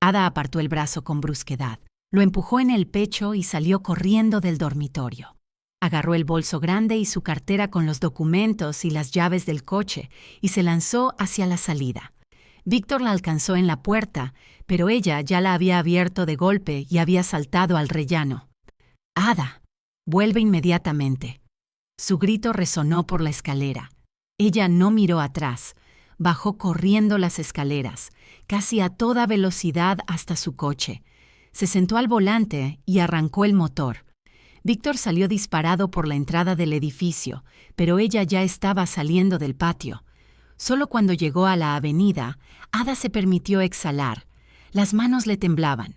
Ada apartó el brazo con brusquedad. Lo empujó en el pecho y salió corriendo del dormitorio. Agarró el bolso grande y su cartera con los documentos y las llaves del coche y se lanzó hacia la salida. Víctor la alcanzó en la puerta, pero ella ya la había abierto de golpe y había saltado al rellano. «Ada, vuelve inmediatamente». Su grito resonó por la escalera. Ella no miró atrás. Bajó corriendo las escaleras, casi a toda velocidad hasta su coche. Se sentó al volante y arrancó el motor. Víctor salió disparado por la entrada del edificio, pero ella ya estaba saliendo del patio. Solo cuando llegó a la avenida, Ada se permitió exhalar. Las manos le temblaban.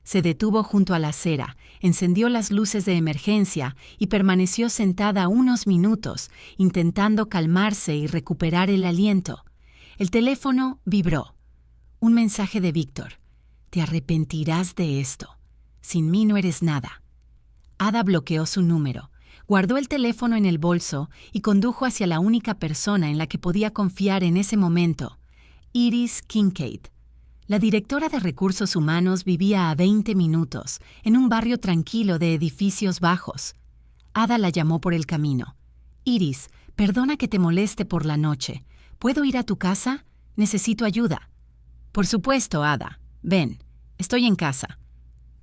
Se detuvo junto a la acera, encendió las luces de emergencia y permaneció sentada unos minutos, intentando calmarse y recuperar el aliento. El teléfono vibró. Un mensaje de Víctor. Te arrepentirás de esto. Sin mí no eres nada. Ada bloqueó su número. Guardó el teléfono en el bolso y condujo hacia la única persona en la que podía confiar en ese momento, Iris Kincaid. La directora de Recursos Humanos vivía a 20 minutos, en un barrio tranquilo de edificios bajos. Ada la llamó por el camino. «Iris, perdona que te moleste por la noche. ¿Puedo ir a tu casa? Necesito ayuda». «Por supuesto, Ada. Ven, estoy en casa».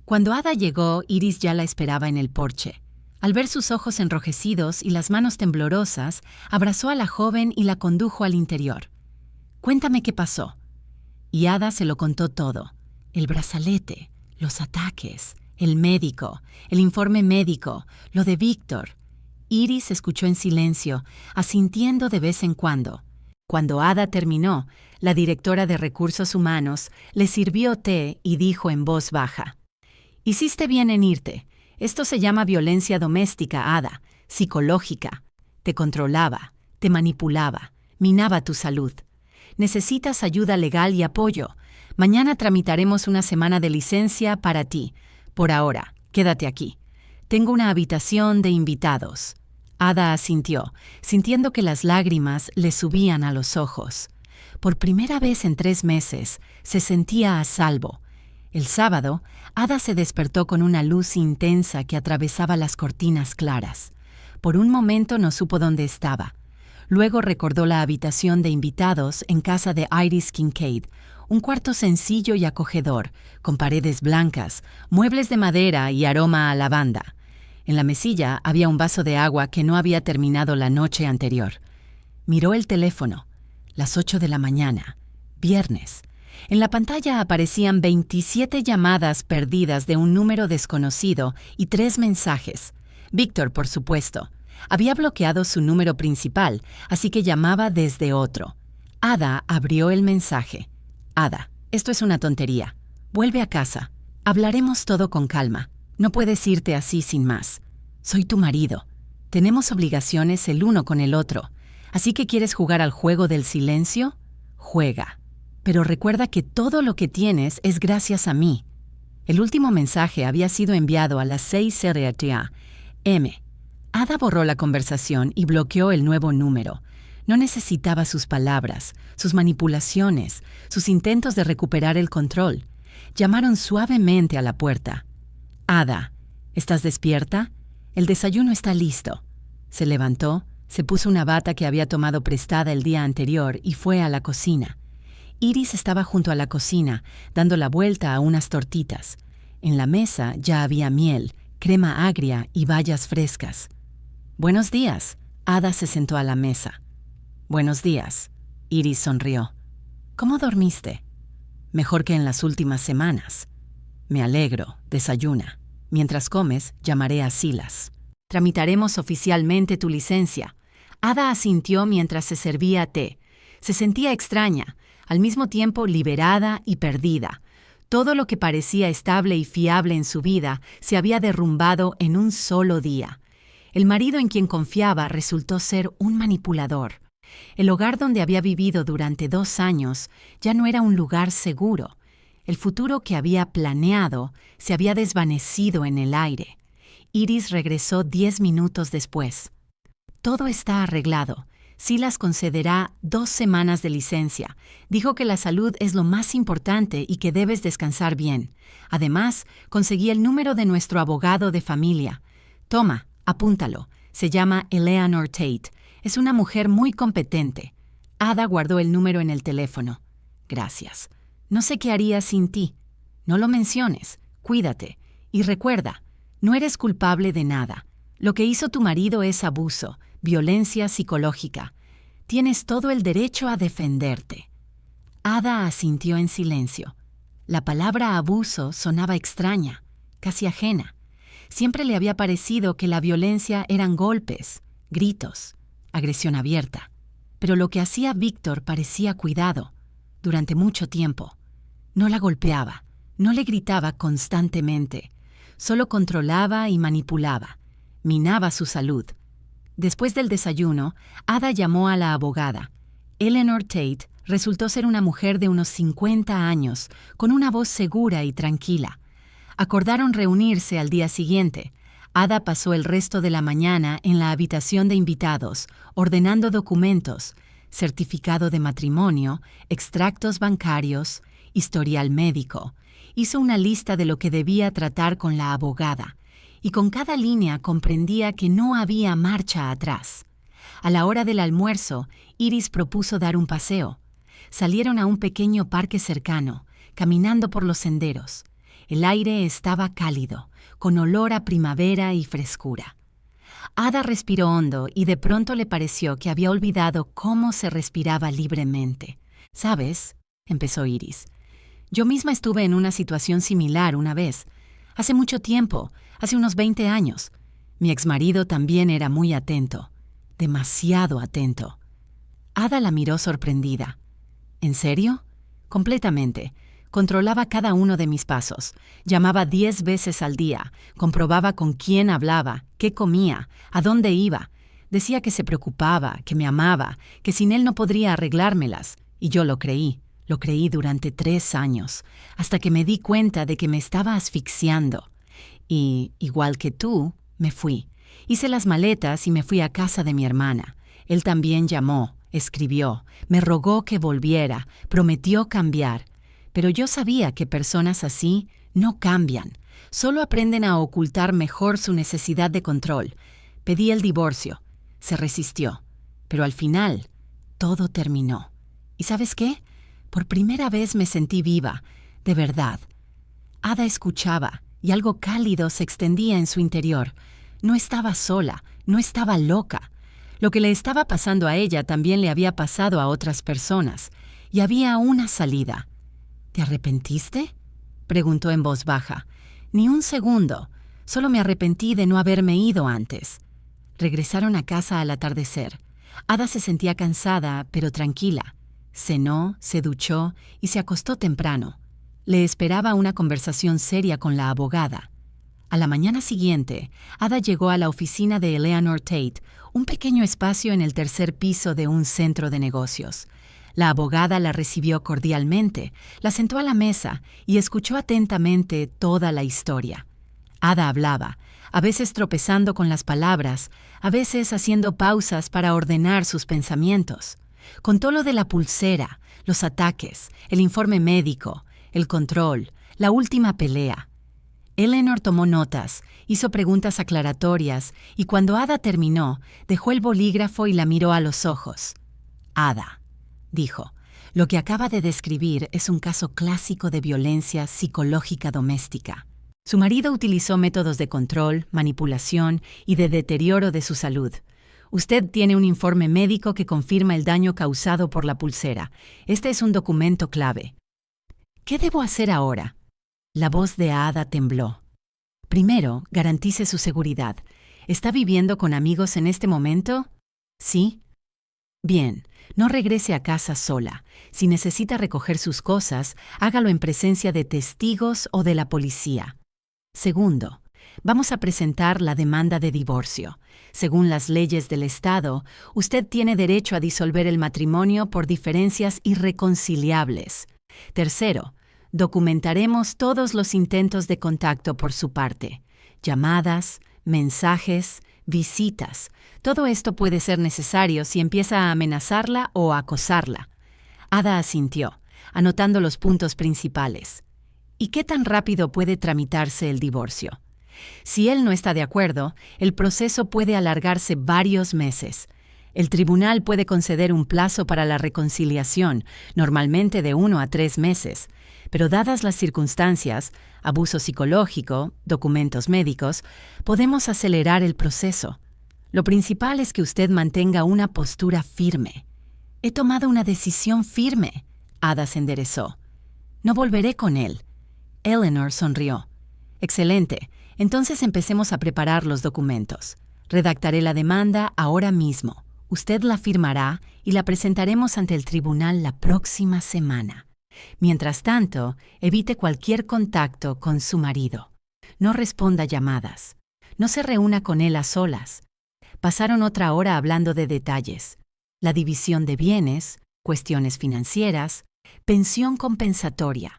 Cuando Ada llegó, Iris ya la esperaba en el porche. Al ver sus ojos enrojecidos y las manos temblorosas, abrazó a la joven y la condujo al interior. «Cuéntame qué pasó». Y Ada se lo contó todo. El brazalete, los ataques, el médico, el informe médico, lo de Víctor. Iris escuchó en silencio, asintiendo de vez en cuando. Cuando Ada terminó, la directora de Recursos Humanos le sirvió té y dijo en voz baja: «Hiciste bien en irte. Esto se llama violencia doméstica, Ada, psicológica. Te controlaba, te manipulaba, minaba tu salud. Necesitas ayuda legal y apoyo. Mañana tramitaremos una semana de licencia para ti. Por ahora, quédate aquí. Tengo una habitación de invitados». Ada asintió, sintiendo que las lágrimas le subían a los ojos. Por primera vez en 3 meses, se sentía a salvo. El sábado, Ada se despertó con una luz intensa que atravesaba las cortinas claras. Por un momento no supo dónde estaba. Luego recordó la habitación de invitados en casa de Iris Kincaid, un cuarto sencillo y acogedor, con paredes blancas, muebles de madera y aroma a lavanda. En la mesilla había un vaso de agua que no había terminado la noche anterior. Miró el teléfono. Las 8 de la mañana. Viernes. En la pantalla aparecían 27 llamadas perdidas de un número desconocido y 3 mensajes. Víctor, por supuesto. Había bloqueado su número principal, así que llamaba desde otro. Ada abrió el mensaje. «Ada, esto es una tontería. Vuelve a casa. Hablaremos todo con calma. No puedes irte así sin más. Soy tu marido. Tenemos obligaciones el uno con el otro. ¿Así que quieres jugar al juego del silencio? Juega. Pero recuerda que todo lo que tienes es gracias a mí». El último mensaje había sido enviado a las 6:30 m. Ada borró la conversación y bloqueó el nuevo número. No necesitaba sus palabras, sus manipulaciones, sus intentos de recuperar el control. Llamaron suavemente a la puerta. «Ada, ¿estás despierta? El desayuno está listo». Se levantó, se puso una bata que había tomado prestada el día anterior y fue a la cocina. Iris estaba junto a la cocina, dando la vuelta a unas tortitas. En la mesa ya había miel, crema agria y bayas frescas. «Buenos días». Ada se sentó a la mesa. «Buenos días». Iris sonrió. «¿Cómo dormiste?» «Mejor que en las últimas semanas». «Me alegro. Desayuna. Mientras comes, llamaré a Silas. Tramitaremos oficialmente tu licencia». Ada asintió mientras se servía té. Se sentía extraña, al mismo tiempo liberada y perdida. Todo lo que parecía estable y fiable en su vida se había derrumbado en un solo día. El marido en quien confiaba resultó ser un manipulador. El hogar donde había vivido durante 2 años ya no era un lugar seguro. El futuro que había planeado se había desvanecido en el aire. Iris regresó 10 minutos después. «Todo está arreglado. Silas concederá 2 semanas de licencia. Dijo que la salud es lo más importante y que debes descansar bien. Además, conseguí el número de nuestro abogado de familia. Toma, apúntalo. Se llama Eleanor Tate. Es una mujer muy competente». Ada guardó el número en el teléfono. «Gracias. No sé qué haría sin ti. No lo menciones. Cuídate. Y recuerda, no eres culpable de nada. Lo que hizo tu marido es abuso, violencia psicológica. Tienes todo el derecho a defenderte». Ada asintió en silencio. La palabra abuso sonaba extraña, casi ajena. Siempre le había parecido que la violencia eran golpes, gritos, agresión abierta. Pero lo que hacía Víctor parecía cuidado. Durante mucho tiempo. No la golpeaba, no le gritaba constantemente. Solo controlaba y manipulaba. Minaba su salud. Después del desayuno, Ada llamó a la abogada. Eleanor Tate resultó ser una mujer de unos 50 años, con una voz segura y tranquila. Acordaron reunirse al día siguiente. Ada pasó el resto de la mañana en la habitación de invitados, ordenando documentos, certificado de matrimonio, extractos bancarios historial médico. Hizo una lista de lo que debía tratar con la abogada, y con cada línea comprendía que no había marcha atrás. A la hora del almuerzo, Iris propuso dar un paseo. Salieron a un pequeño parque cercano, caminando por los senderos. El aire estaba cálido, con olor a primavera y frescura. Ada respiró hondo y de pronto le pareció que había olvidado cómo se respiraba libremente. «¿Sabes?», empezó Iris. «Yo misma estuve en una situación similar una vez. Hace mucho tiempo, hace unos 20 años. Mi exmarido también era muy atento. Demasiado atento». Ada la miró sorprendida. «¿En serio?». «Completamente. Controlaba cada uno de mis pasos. Llamaba 10 veces al día. Comprobaba con quién hablaba, qué comía, a dónde iba. Decía que se preocupaba, que me amaba, que sin él no podría arreglármelas. Y yo lo creí. Lo creí durante 3 años, hasta que me di cuenta de que me estaba asfixiando. Y, igual que tú, me fui. Hice las maletas y me fui a casa de mi hermana. Él también llamó, escribió, me rogó que volviera, prometió cambiar. Pero yo sabía que personas así no cambian, solo aprenden a ocultar mejor su necesidad de control. Pedí el divorcio. Se resistió. Pero al final, todo terminó. ¿Y sabes qué? Por primera vez me sentí viva, de verdad. Ada escuchaba, y algo cálido se extendía en su interior. No estaba sola, no estaba loca. Lo que le estaba pasando a ella también le había pasado a otras personas, y había una salida. «¿Te arrepentiste?», preguntó en voz baja. «Ni un segundo. Solo me arrepentí de no haberme ido antes». Regresaron a casa al atardecer. Ada se sentía cansada, pero tranquila. Cenó, se duchó y se acostó temprano. Le esperaba una conversación seria con la abogada. A la mañana siguiente, Ada llegó a la oficina de Eleanor Tate, un pequeño espacio en el tercer piso de un centro de negocios. La abogada la recibió cordialmente, la sentó a la mesa y escuchó atentamente toda la historia. Ada hablaba, a veces tropezando con las palabras, a veces haciendo pausas para ordenar sus pensamientos. Contó lo de la pulsera, los ataques, el informe médico, el control, la última pelea. Eleanor tomó notas, hizo preguntas aclaratorias y cuando Ada terminó, dejó el bolígrafo y la miró a los ojos. «Ada», dijo, «lo que acaba de describir es un caso clásico de violencia psicológica doméstica. Su marido utilizó métodos de control, manipulación y de deterioro de su salud. Usted tiene un informe médico que confirma el daño causado por la pulsera. Este es un documento clave. ¿Qué debo hacer ahora?». La voz de Ada tembló. «Primero, garantice su seguridad. ¿Está viviendo con amigos en este momento?». «Sí». «Bien, no regrese a casa sola. Si necesita recoger sus cosas, hágalo en presencia de testigos o de la policía. Segundo, vamos a presentar la demanda de divorcio. Según las leyes del Estado, usted tiene derecho a disolver el matrimonio por diferencias irreconciliables. Tercero, documentaremos todos los intentos de contacto por su parte. Llamadas, mensajes, visitas. Todo esto puede ser necesario si empieza a amenazarla o a acosarla». Ada asintió, anotando los puntos principales. «¿Y qué tan rápido puede tramitarse el divorcio?». «Si él no está de acuerdo, el proceso puede alargarse varios meses. El tribunal puede conceder un plazo para la reconciliación, normalmente de 1 a 3 meses. Pero dadas las circunstancias, abuso psicológico, documentos médicos, podemos acelerar el proceso. Lo principal es que usted mantenga una postura firme». «He tomado una decisión firme». Ada se enderezó. «No volveré con él». Eleanor sonrió. «Excelente. Entonces empecemos a preparar los documentos. Redactaré la demanda ahora mismo. Usted la firmará y la presentaremos ante el tribunal la próxima semana. Mientras tanto, evite cualquier contacto con su marido. No responda llamadas. No se reúna con él a solas». Pasaron otra hora hablando de detalles. La división de bienes, cuestiones financieras, pensión compensatoria.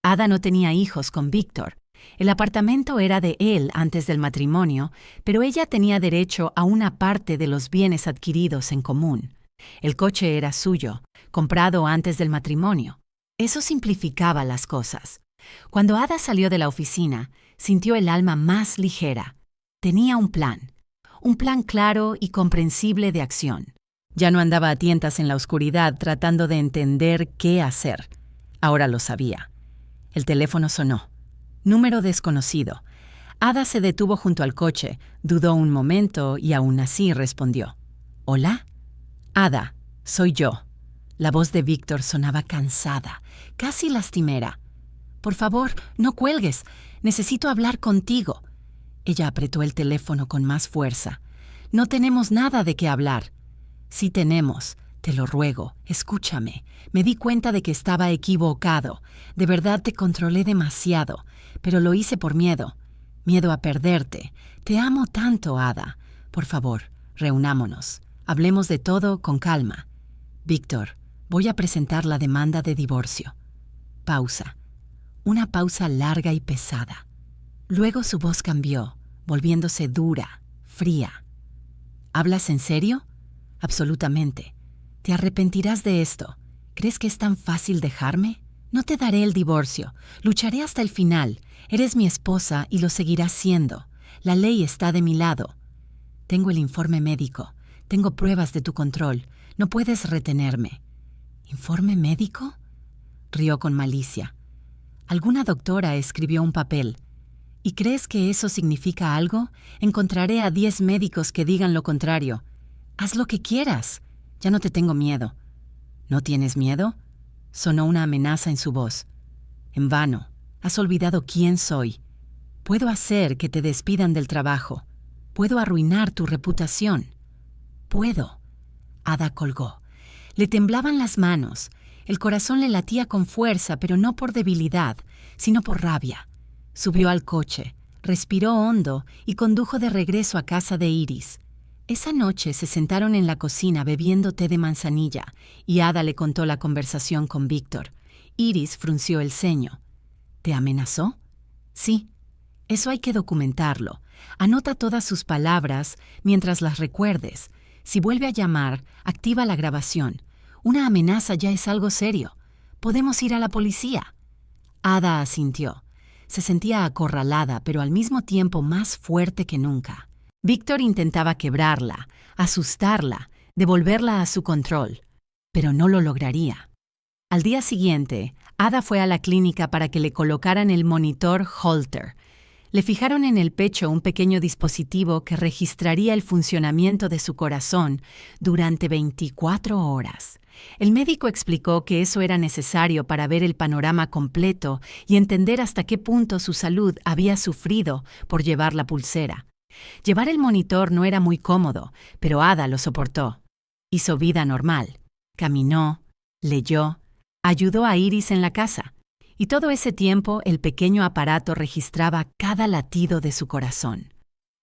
Ada no tenía hijos con Víctor. El apartamento era de él antes del matrimonio, pero ella tenía derecho a una parte de los bienes adquiridos en común. El coche era suyo, comprado antes del matrimonio. Eso simplificaba las cosas. Cuando Ada salió de la oficina, sintió el alma más ligera. Tenía un plan claro y comprensible de acción. Ya no andaba a tientas en la oscuridad tratando de entender qué hacer. Ahora lo sabía. El teléfono sonó. Número desconocido. Ada se detuvo junto al coche, dudó un momento y aún así respondió. ¿Hola? Ada, soy yo. La voz de Víctor sonaba cansada, casi lastimera. Por favor, no cuelgues. Necesito hablar contigo. Ella apretó el teléfono con más fuerza. No tenemos nada de qué hablar. Sí tenemos. Te lo ruego, escúchame. Me di cuenta de que estaba equivocado. De verdad te controlé demasiado, pero lo hice por miedo. Miedo a perderte. Te amo tanto, Ada. Por favor, reunámonos. Hablemos de todo con calma. Víctor, voy a presentar la demanda de divorcio. Pausa. Una pausa larga y pesada. Luego su voz cambió, volviéndose dura, fría. ¿Hablas en serio? Absolutamente. ¿Te arrepentirás de esto? ¿Crees que es tan fácil dejarme? No te daré el divorcio. Lucharé hasta el final. Eres mi esposa y lo seguirás siendo. La ley está de mi lado. Tengo el informe médico. Tengo pruebas de tu control. No puedes retenerme. ¿Informe médico? Rió con malicia. Alguna doctora escribió un papel. ¿Y crees que eso significa algo? Encontraré a 10 médicos que digan lo contrario. Haz lo que quieras. Ya no te tengo miedo. ¿No tienes miedo? Sonó una amenaza en su voz. En vano. Has olvidado quién soy. Puedo hacer que te despidan del trabajo. Puedo arruinar tu reputación. Puedo. Ada colgó. Le temblaban las manos. El corazón le latía con fuerza, pero no por debilidad, sino por rabia. Subió al coche, respiró hondo y condujo de regreso a casa de Iris. Esa noche se sentaron en la cocina bebiendo té de manzanilla y Ada le contó la conversación con Víctor. Iris frunció el ceño. ¿Te amenazó? Sí. Eso hay que documentarlo. Anota todas sus palabras mientras las recuerdes. Si vuelve a llamar, activa la grabación. Una amenaza ya es algo serio. Podemos ir a la policía. Ada asintió. Se sentía acorralada, pero al mismo tiempo más fuerte que nunca. Víctor intentaba quebrarla, asustarla, devolverla a su control, pero no lo lograría. Al día siguiente, Ada fue a la clínica para que le colocaran el monitor Holter. Le fijaron en el pecho un pequeño dispositivo que registraría el funcionamiento de su corazón durante 24 horas. El médico explicó que eso era necesario para ver el panorama completo y entender hasta qué punto su salud había sufrido por llevar la pulsera. Llevar el monitor no era muy cómodo, pero Ada lo soportó. Hizo vida normal. Caminó, leyó, ayudó a Iris en la casa. Y todo ese tiempo el pequeño aparato registraba cada latido de su corazón.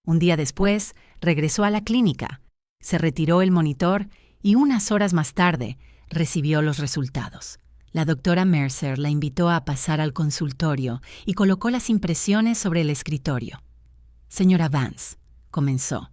Un día después, regresó a la clínica. Se retiró el monitor y unas horas más tarde recibió los resultados. La doctora Mercer la invitó a pasar al consultorio y colocó las impresiones sobre el escritorio. Señora Vance, comenzó.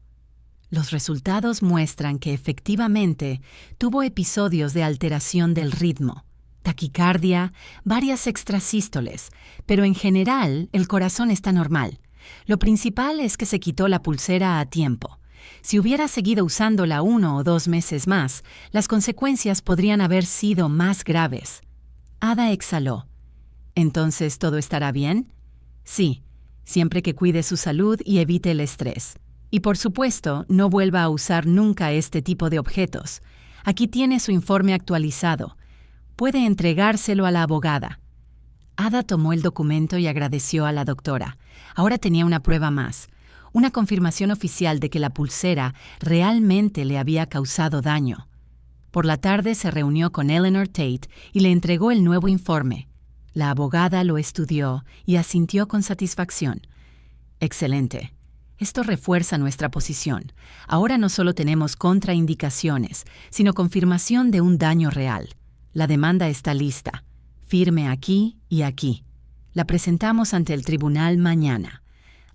Los resultados muestran que efectivamente tuvo episodios de alteración del ritmo, taquicardia, varias extrasístoles, pero en general el corazón está normal. Lo principal es que se quitó la pulsera a tiempo. Si hubiera seguido usándola 1 o 2 meses más, las consecuencias podrían haber sido más graves. Ada exhaló. ¿Entonces todo estará bien? Sí, siempre que cuide su salud y evite el estrés. Y por supuesto, no vuelva a usar nunca este tipo de objetos. Aquí tiene su informe actualizado. Puede entregárselo a la abogada. Ada tomó el documento y agradeció a la doctora. Ahora tenía una prueba más. Una confirmación oficial de que la pulsera realmente le había causado daño. Por la tarde se reunió con Eleanor Tate y le entregó el nuevo informe. La abogada lo estudió y asintió con satisfacción. Excelente. Esto refuerza nuestra posición. Ahora no solo tenemos contraindicaciones, sino confirmación de un daño real. La demanda está lista. Firme aquí y aquí. La presentamos ante el tribunal mañana.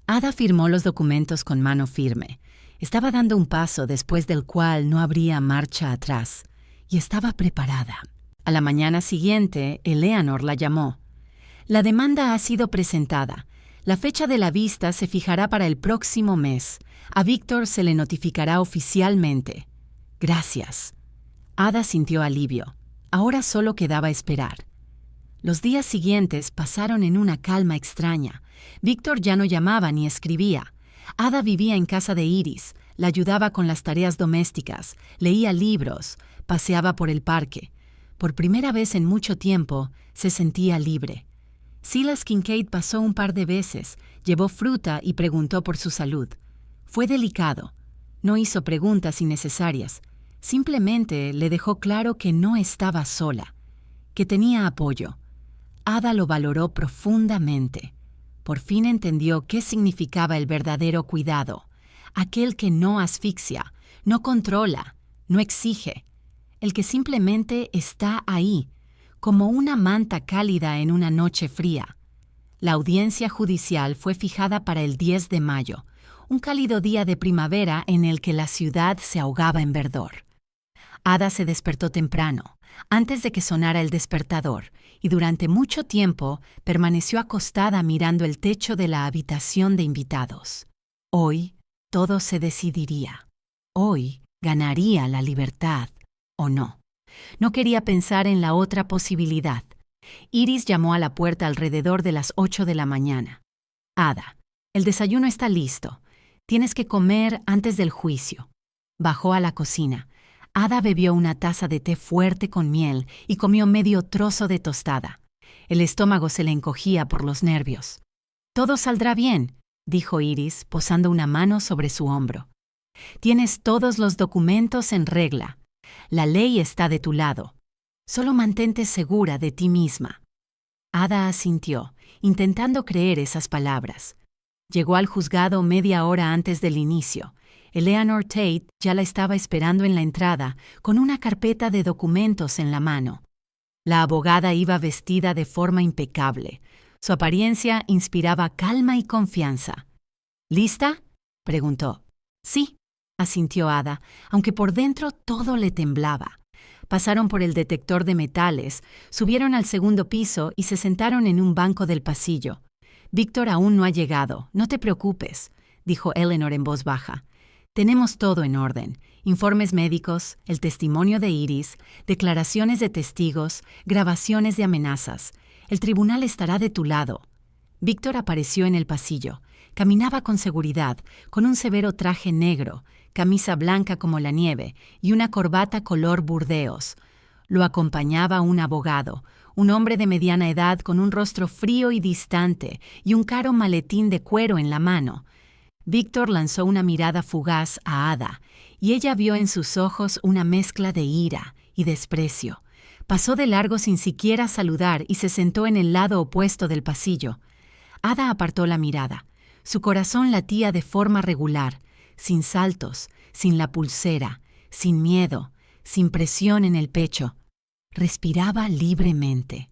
Ada firmó los documentos con mano firme. Estaba dando un paso después del cual no habría marcha atrás. Y estaba preparada. A la mañana siguiente, Eleanor la llamó. La demanda ha sido presentada. La fecha de la vista se fijará para el próximo mes. A Víctor se le notificará oficialmente. Gracias. Ada sintió alivio. Ahora solo quedaba esperar. Los días siguientes pasaron en una calma extraña. Víctor ya no llamaba ni escribía. Ada vivía en casa de Iris, la ayudaba con las tareas domésticas, leía libros, paseaba por el parque. Por primera vez en mucho tiempo, se sentía libre. Silas Kincaid pasó un par de veces, llevó fruta y preguntó por su salud. Fue delicado. No hizo preguntas innecesarias. Simplemente le dejó claro que no estaba sola, que tenía apoyo. Ada lo valoró profundamente. Por fin entendió qué significaba el verdadero cuidado, aquel que no asfixia, no controla, no exige, el que simplemente está ahí, como una manta cálida en una noche fría. La audiencia judicial fue fijada para el 10 de mayo, un cálido día de primavera en el que la ciudad se ahogaba en verdor. Ada se despertó temprano, antes de que sonara el despertador, y durante mucho tiempo permaneció acostada mirando el techo de la habitación de invitados. Hoy todo se decidiría. Hoy ganaría la libertad o no. No quería pensar en la otra posibilidad. Iris llamó a la puerta alrededor de las 8 de la mañana. Ada, el desayuno está listo. Tienes que comer antes del juicio. Bajó a la cocina. Ada bebió una taza de té fuerte con miel y comió medio trozo de tostada. El estómago se le encogía por los nervios. «Todo saldrá bien», dijo Iris, posando una mano sobre su hombro. «Tienes todos los documentos en regla. La ley está de tu lado. Solo mantente segura de ti misma». Ada asintió, intentando creer esas palabras. Llegó al juzgado media hora antes del inicio. Eleanor Tate ya la estaba esperando en la entrada, con una carpeta de documentos en la mano. La abogada iba vestida de forma impecable. Su apariencia inspiraba calma y confianza. ¿Lista?, preguntó. Sí, asintió Ada, aunque por dentro todo le temblaba. Pasaron por el detector de metales, subieron al segundo piso y se sentaron en un banco del pasillo. Víctor aún no ha llegado, no te preocupes, dijo Eleanor en voz baja. Tenemos todo en orden, informes médicos, el testimonio de Iris, declaraciones de testigos, grabaciones de amenazas. El tribunal estará de tu lado. Víctor apareció en el pasillo. Caminaba con seguridad, con un severo traje negro, camisa blanca como la nieve y una corbata color burdeos. Lo acompañaba un abogado, un hombre de mediana edad con un rostro frío y distante y un caro maletín de cuero en la mano. Víctor lanzó una mirada fugaz a Ada, y ella vio en sus ojos una mezcla de ira y desprecio. Pasó de largo sin siquiera saludar y se sentó en el lado opuesto del pasillo. Ada apartó la mirada. Su corazón latía de forma regular, sin saltos, sin la pulsera, sin miedo, sin presión en el pecho. Respiraba libremente.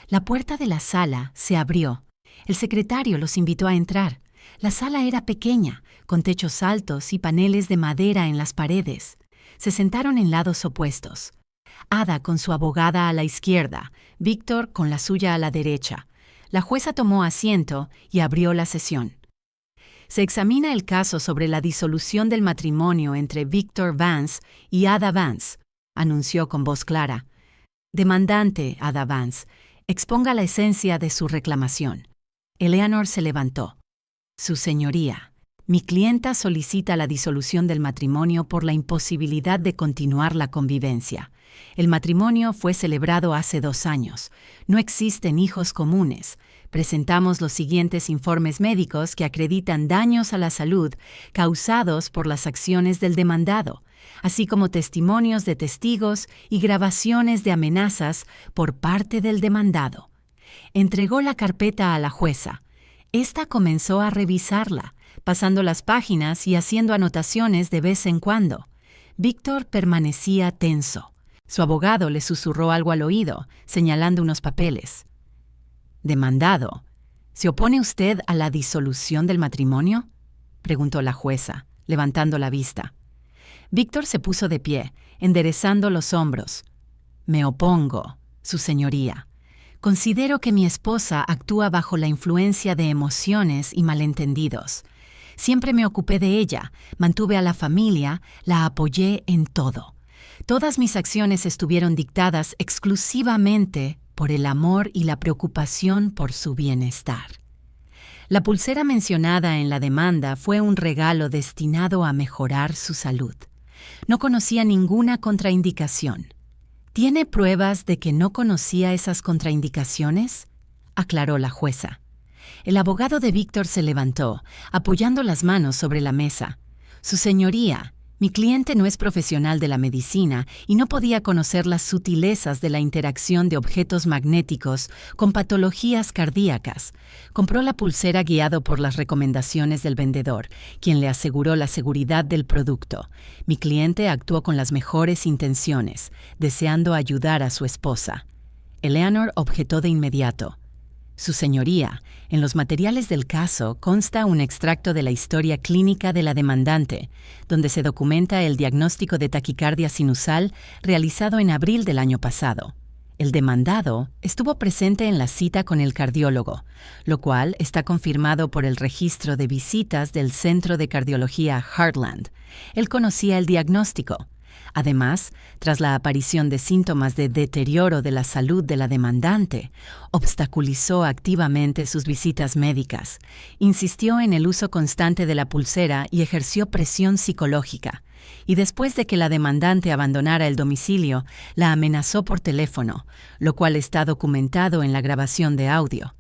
La puerta de la sala se abrió. El secretario los invitó a entrar. La sala era pequeña, con techos altos y paneles de madera en las paredes. Se sentaron en lados opuestos. Ada con su abogada a la izquierda, Víctor con la suya a la derecha. La jueza tomó asiento y abrió la sesión. Se examina el caso sobre la disolución del matrimonio entre Victor Vance y Ada Vance, anunció con voz clara. Demandante, Ada Vance, exponga la esencia de su reclamación. Eleanor se levantó. Su señoría, mi clienta solicita la disolución del matrimonio por la imposibilidad de continuar la convivencia. El matrimonio fue celebrado hace 2 años. No existen hijos comunes. Presentamos los siguientes informes médicos que acreditan daños a la salud causados por las acciones del demandado, así como testimonios de testigos y grabaciones de amenazas por parte del demandado. Entregó la carpeta a la jueza. Esta comenzó a revisarla, pasando las páginas y haciendo anotaciones de vez en cuando. Víctor permanecía tenso. Su abogado le susurró algo al oído, señalando unos papeles. «Demandado, ¿se opone usted a la disolución del matrimonio?», preguntó la jueza, levantando la vista. Víctor se puso de pie, enderezando los hombros. «Me opongo», Su señoría. Considero que mi esposa actúa bajo la influencia de emociones y malentendidos. Siempre me ocupé de ella, mantuve a la familia, la apoyé en todo. Todas mis acciones estuvieron dictadas exclusivamente por el amor y la preocupación por su bienestar. La pulsera mencionada en la demanda fue un regalo destinado a mejorar su salud. No conocía ninguna contraindicación. ¿Tiene pruebas de que no conocía esas contraindicaciones?, aclaró la jueza. El abogado de Víctor se levantó, apoyando las manos sobre la mesa. Su señoría, mi cliente no es profesional de la medicina y no podía conocer las sutilezas de la interacción de objetos magnéticos con patologías cardíacas. Compró la pulsera guiado por las recomendaciones del vendedor, quien le aseguró la seguridad del producto. Mi cliente actuó con las mejores intenciones, deseando ayudar a su esposa. Eleanor objetó de inmediato. Su señoría, en los materiales del caso consta un extracto de la historia clínica de la demandante, donde se documenta el diagnóstico de taquicardia sinusal realizado en abril del año pasado. El demandado estuvo presente en la cita con el cardiólogo, lo cual está confirmado por el registro de visitas del Centro de Cardiología Heartland. Él conocía el diagnóstico. Además, tras la aparición de síntomas de deterioro de la salud de la demandante, obstaculizó activamente sus visitas médicas, insistió en el uso constante de la pulsera y ejerció presión psicológica. Y después de que la demandante abandonara el domicilio, la amenazó por teléfono, lo cual está documentado en la grabación de audio.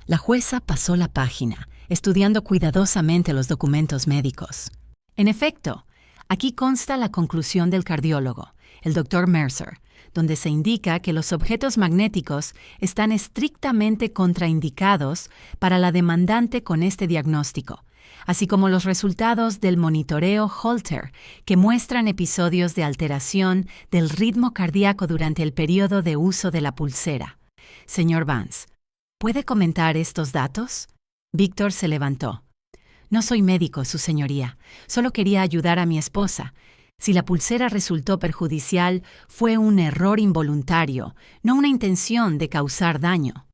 La jueza pasó la página, estudiando cuidadosamente los documentos médicos. En efecto, aquí consta la conclusión del cardiólogo, el Dr. Mercer, donde se indica que los objetos magnéticos están estrictamente contraindicados para la demandante con este diagnóstico, así como los resultados del monitoreo Holter, que muestran episodios de alteración del ritmo cardíaco durante el periodo de uso de la pulsera. Señor Vance, ¿puede comentar estos datos? Víctor se levantó. No soy médico, su señoría. Solo quería ayudar a mi esposa. Si la pulsera resultó perjudicial, fue un error involuntario, no una intención de causar daño.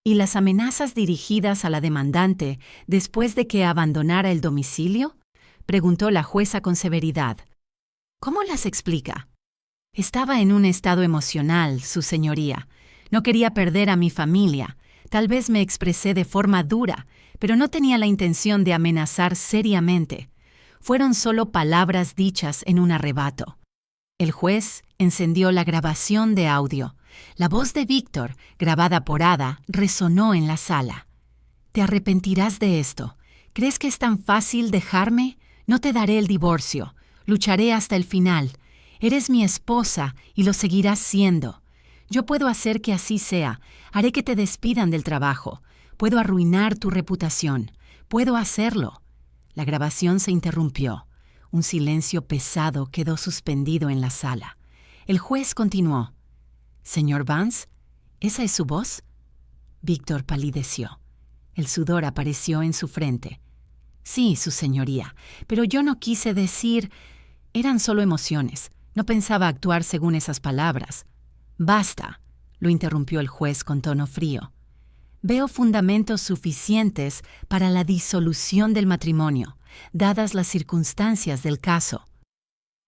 ¿Y las amenazas dirigidas a la demandante después de que abandonara el domicilio?, preguntó la jueza con severidad. ¿Cómo las explica? Estaba en un estado emocional, su señoría. No quería perder a mi familia. Tal vez me expresé de forma dura, pero no tenía la intención de amenazar seriamente. Fueron solo palabras dichas en un arrebato. El juez encendió la grabación de audio. La voz de Víctor, grabada por Ada, resonó en la sala. «Te arrepentirás de esto. ¿Crees que es tan fácil dejarme? No te daré el divorcio. Lucharé hasta el final. Eres mi esposa y lo seguirás siendo. Yo puedo hacer que así sea. Haré que te despidan del trabajo. Puedo arruinar tu reputación. Puedo hacerlo». La grabación se interrumpió. Un silencio pesado quedó suspendido en la sala. El juez continuó. «Señor Vance, ¿esa es su voz?» Víctor palideció. El sudor apareció en su frente. «Sí, su señoría, pero yo no quise decir... Eran solo emociones. No pensaba actuar según esas palabras». «Basta», lo interrumpió el juez con tono frío. «Veo fundamentos suficientes para la disolución del matrimonio, dadas las circunstancias del caso.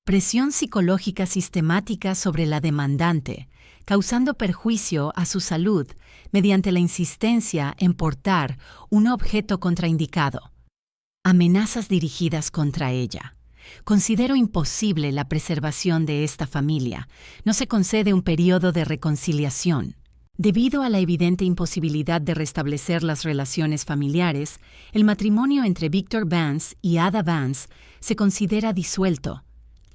Presión psicológica sistemática sobre la demandante, causando perjuicio a su salud mediante la insistencia en portar un objeto contraindicado. Amenazas dirigidas contra ella. Considero imposible la preservación de esta familia. No se concede un periodo de reconciliación. Debido a la evidente imposibilidad de restablecer las relaciones familiares, el matrimonio entre Victor Vance y Ada Vance se considera disuelto.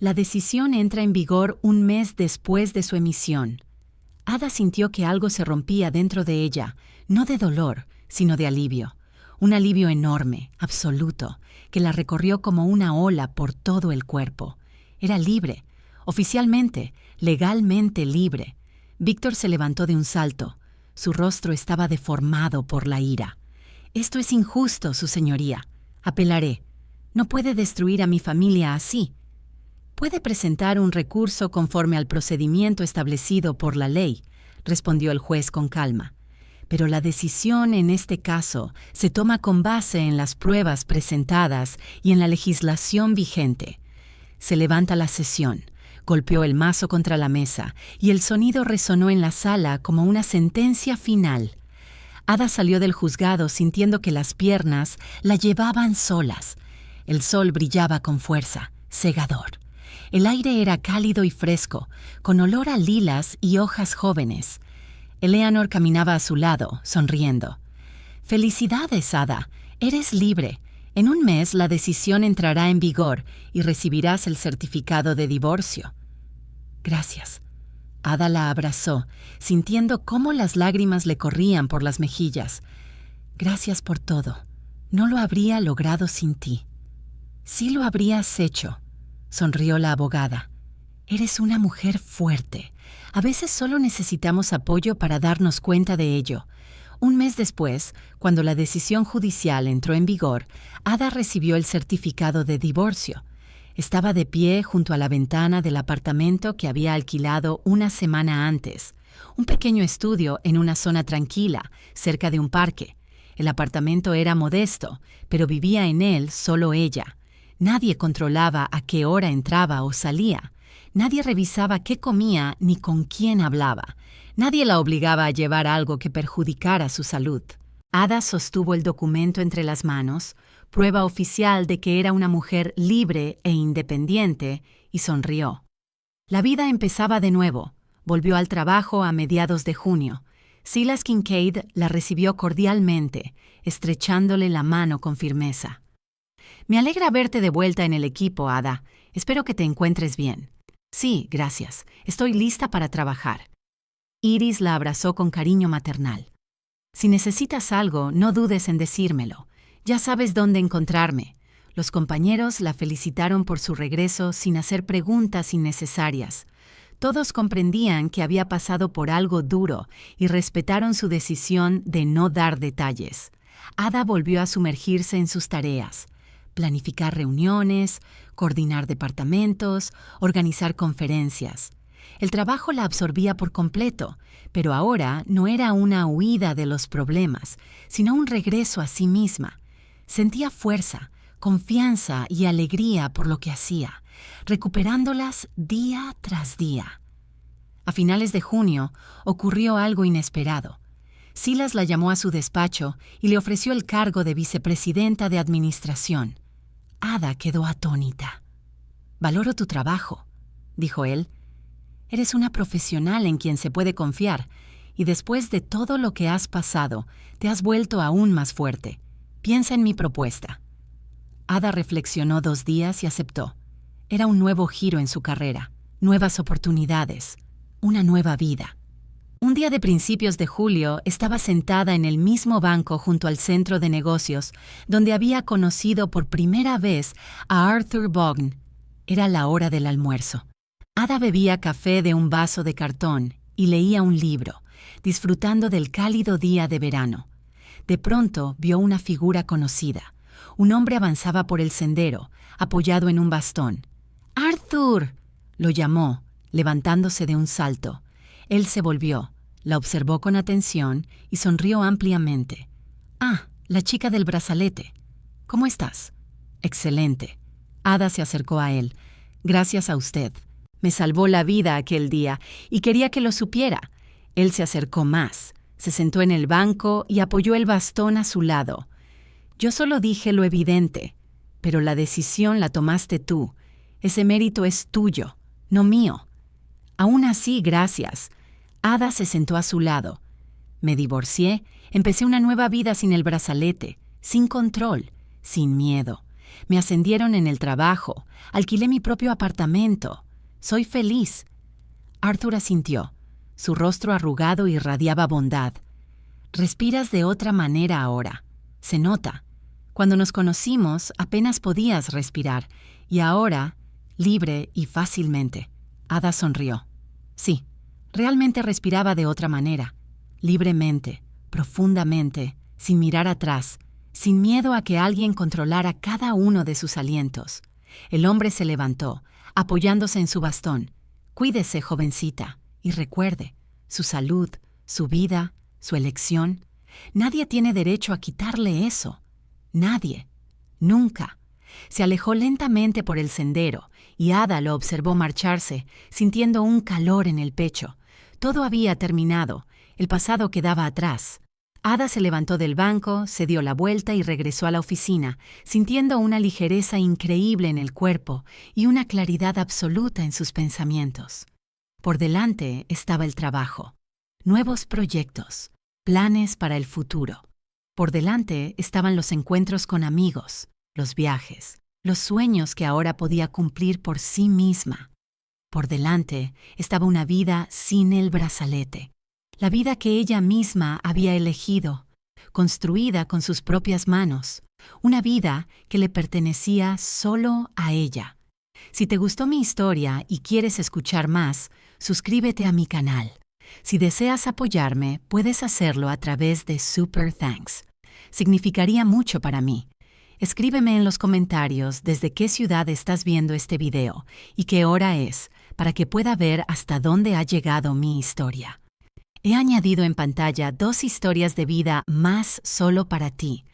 La decisión entra en vigor un mes después de su emisión. Ada sintió que algo se rompía dentro de ella, no de dolor, sino de alivio. Un alivio enorme, absoluto, que la recorrió como una ola por todo el cuerpo. Era libre, oficialmente, legalmente libre. Víctor se levantó de un salto. Su rostro estaba deformado por la ira. «Esto es injusto, su señoría. Apelaré. No puede destruir a mi familia así. Puede presentar un recurso conforme al procedimiento establecido por la ley. respondió el juez con calma. Pero la decisión en este caso se toma con base en las pruebas presentadas y en la legislación vigente. Se levanta la sesión, golpeó el mazo contra la mesa y el sonido resonó en la sala como una sentencia final. Ada salió del juzgado sintiendo que las piernas la llevaban solas. El sol brillaba con fuerza, cegador. El aire era cálido y fresco, con olor a lilas y hojas jóvenes. Eleanor caminaba a su lado, sonriendo. «Felicidades, Ada. Eres libre. En un mes la decisión entrará en vigor y recibirás el certificado de divorcio». «Gracias». Ada la abrazó, sintiendo cómo las lágrimas le corrían por las mejillas. «Gracias por todo. No lo habría logrado sin ti». «Sí lo habrías hecho», sonrió la abogada. «Eres una mujer fuerte. A veces solo necesitamos apoyo para darnos cuenta de ello». Un mes después, cuando la decisión judicial entró en vigor, Ada recibió el certificado de divorcio. Estaba de pie junto a la ventana del apartamento que había alquilado una semana antes, un pequeño estudio en una zona tranquila, cerca de un parque. El apartamento era modesto, pero vivía en él solo ella. Nadie controlaba a qué hora entraba o salía. Nadie revisaba qué comía ni con quién hablaba. Nadie la obligaba a llevar algo que perjudicara su salud. Ada sostuvo el documento entre las manos, prueba oficial de que era una mujer libre e independiente, y sonrió. La vida empezaba de nuevo. Volvió al trabajo a mediados de junio. Silas Kincaid la recibió cordialmente, estrechándole la mano con firmeza. «Me alegra verte de vuelta en el equipo, Ada. Espero que te encuentres bien». «Sí, gracias. Estoy lista para trabajar». Iris la abrazó con cariño maternal. «Si necesitas algo, no dudes en decírmelo. Ya sabes dónde encontrarme». Los compañeros la felicitaron por su regreso sin hacer preguntas innecesarias. Todos comprendían que había pasado por algo duro y respetaron su decisión de no dar detalles. Ada volvió a sumergirse en sus tareas: planificar reuniones, coordinar departamentos, organizar conferencias. El trabajo la absorbía por completo, pero ahora no era una huida de los problemas, sino un regreso a sí misma. Sentía fuerza, confianza y alegría por lo que hacía, recuperándolas día tras día. A finales de junio ocurrió algo inesperado. Silas la llamó a su despacho y le ofreció el cargo de vicepresidenta de administración. Ada quedó atónita. «Valoro tu trabajo», dijo él. «Eres una profesional en quien se puede confiar, y después de todo lo que has pasado, te has vuelto aún más fuerte. Piensa en mi propuesta». Ada reflexionó 2 días y aceptó. Era un nuevo giro en su carrera, nuevas oportunidades, una nueva vida. Un día de principios de julio estaba sentada en el mismo banco junto al centro de negocios, donde había conocido por primera vez a Arthur Vaughan. Era la hora del almuerzo. Ada bebía café de un vaso de cartón y leía un libro, disfrutando del cálido día de verano. De pronto vio una figura conocida. Un hombre avanzaba por el sendero, apoyado en un bastón. «¡Arthur!», lo llamó, levantándose de un salto. Él se volvió, la observó con atención y sonrió ampliamente. «Ah, la chica del brazalete. ¿Cómo estás?» «Excelente». Ada se acercó a él. «Gracias a usted. Me salvó la vida aquel día y quería que lo supiera». Él se acercó más, se sentó en el banco y apoyó el bastón a su lado. «Yo solo dije lo evidente, pero la decisión la tomaste tú. Ese mérito es tuyo, no mío». «Aún así, gracias». Ada se sentó a su lado. «Me divorcié, empecé una nueva vida sin el brazalete, sin control, sin miedo. Me ascendieron en el trabajo, alquilé mi propio apartamento. Soy feliz». Arthur asintió. Su rostro arrugado irradiaba bondad. «Respiras de otra manera ahora. Se nota. Cuando nos conocimos apenas podías respirar, y ahora, libre y fácilmente». Ada sonrió. «Sí, realmente respiraba de otra manera, libremente, profundamente, sin mirar atrás, sin miedo a que alguien controlara cada uno de sus alientos». El hombre se levantó, apoyándose en su bastón. «Cuídese, jovencita, y recuerde, su salud, su vida, su elección. Nadie tiene derecho a quitarle eso. Nadie. Nunca. Se alejó lentamente por el sendero y Ada lo observó marcharse, sintiendo un calor en el pecho. Todo había terminado. El pasado quedaba atrás. Ada se levantó del banco, se dio la vuelta y regresó a la oficina, sintiendo una ligereza increíble en el cuerpo y una claridad absoluta en sus pensamientos. Por delante estaba el trabajo, nuevos proyectos, planes para el futuro. Por delante estaban los encuentros con amigos, los viajes, los sueños que ahora podía cumplir por sí misma. Por delante estaba una vida sin el brazalete. La vida que ella misma había elegido, construida con sus propias manos, una vida que le pertenecía solo a ella. Si te gustó mi historia y quieres escuchar más, suscríbete a mi canal. Si deseas apoyarme, puedes hacerlo a través de Super Thanks. Significaría mucho para mí. Escríbeme en los comentarios desde qué ciudad estás viendo este video y qué hora es, para que pueda ver hasta dónde ha llegado mi historia. He añadido en pantalla 2 historias de vida más solo para ti.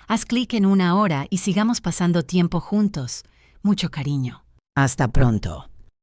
Haz clic en una ahora y sigamos pasando tiempo juntos. Mucho cariño. Hasta pronto.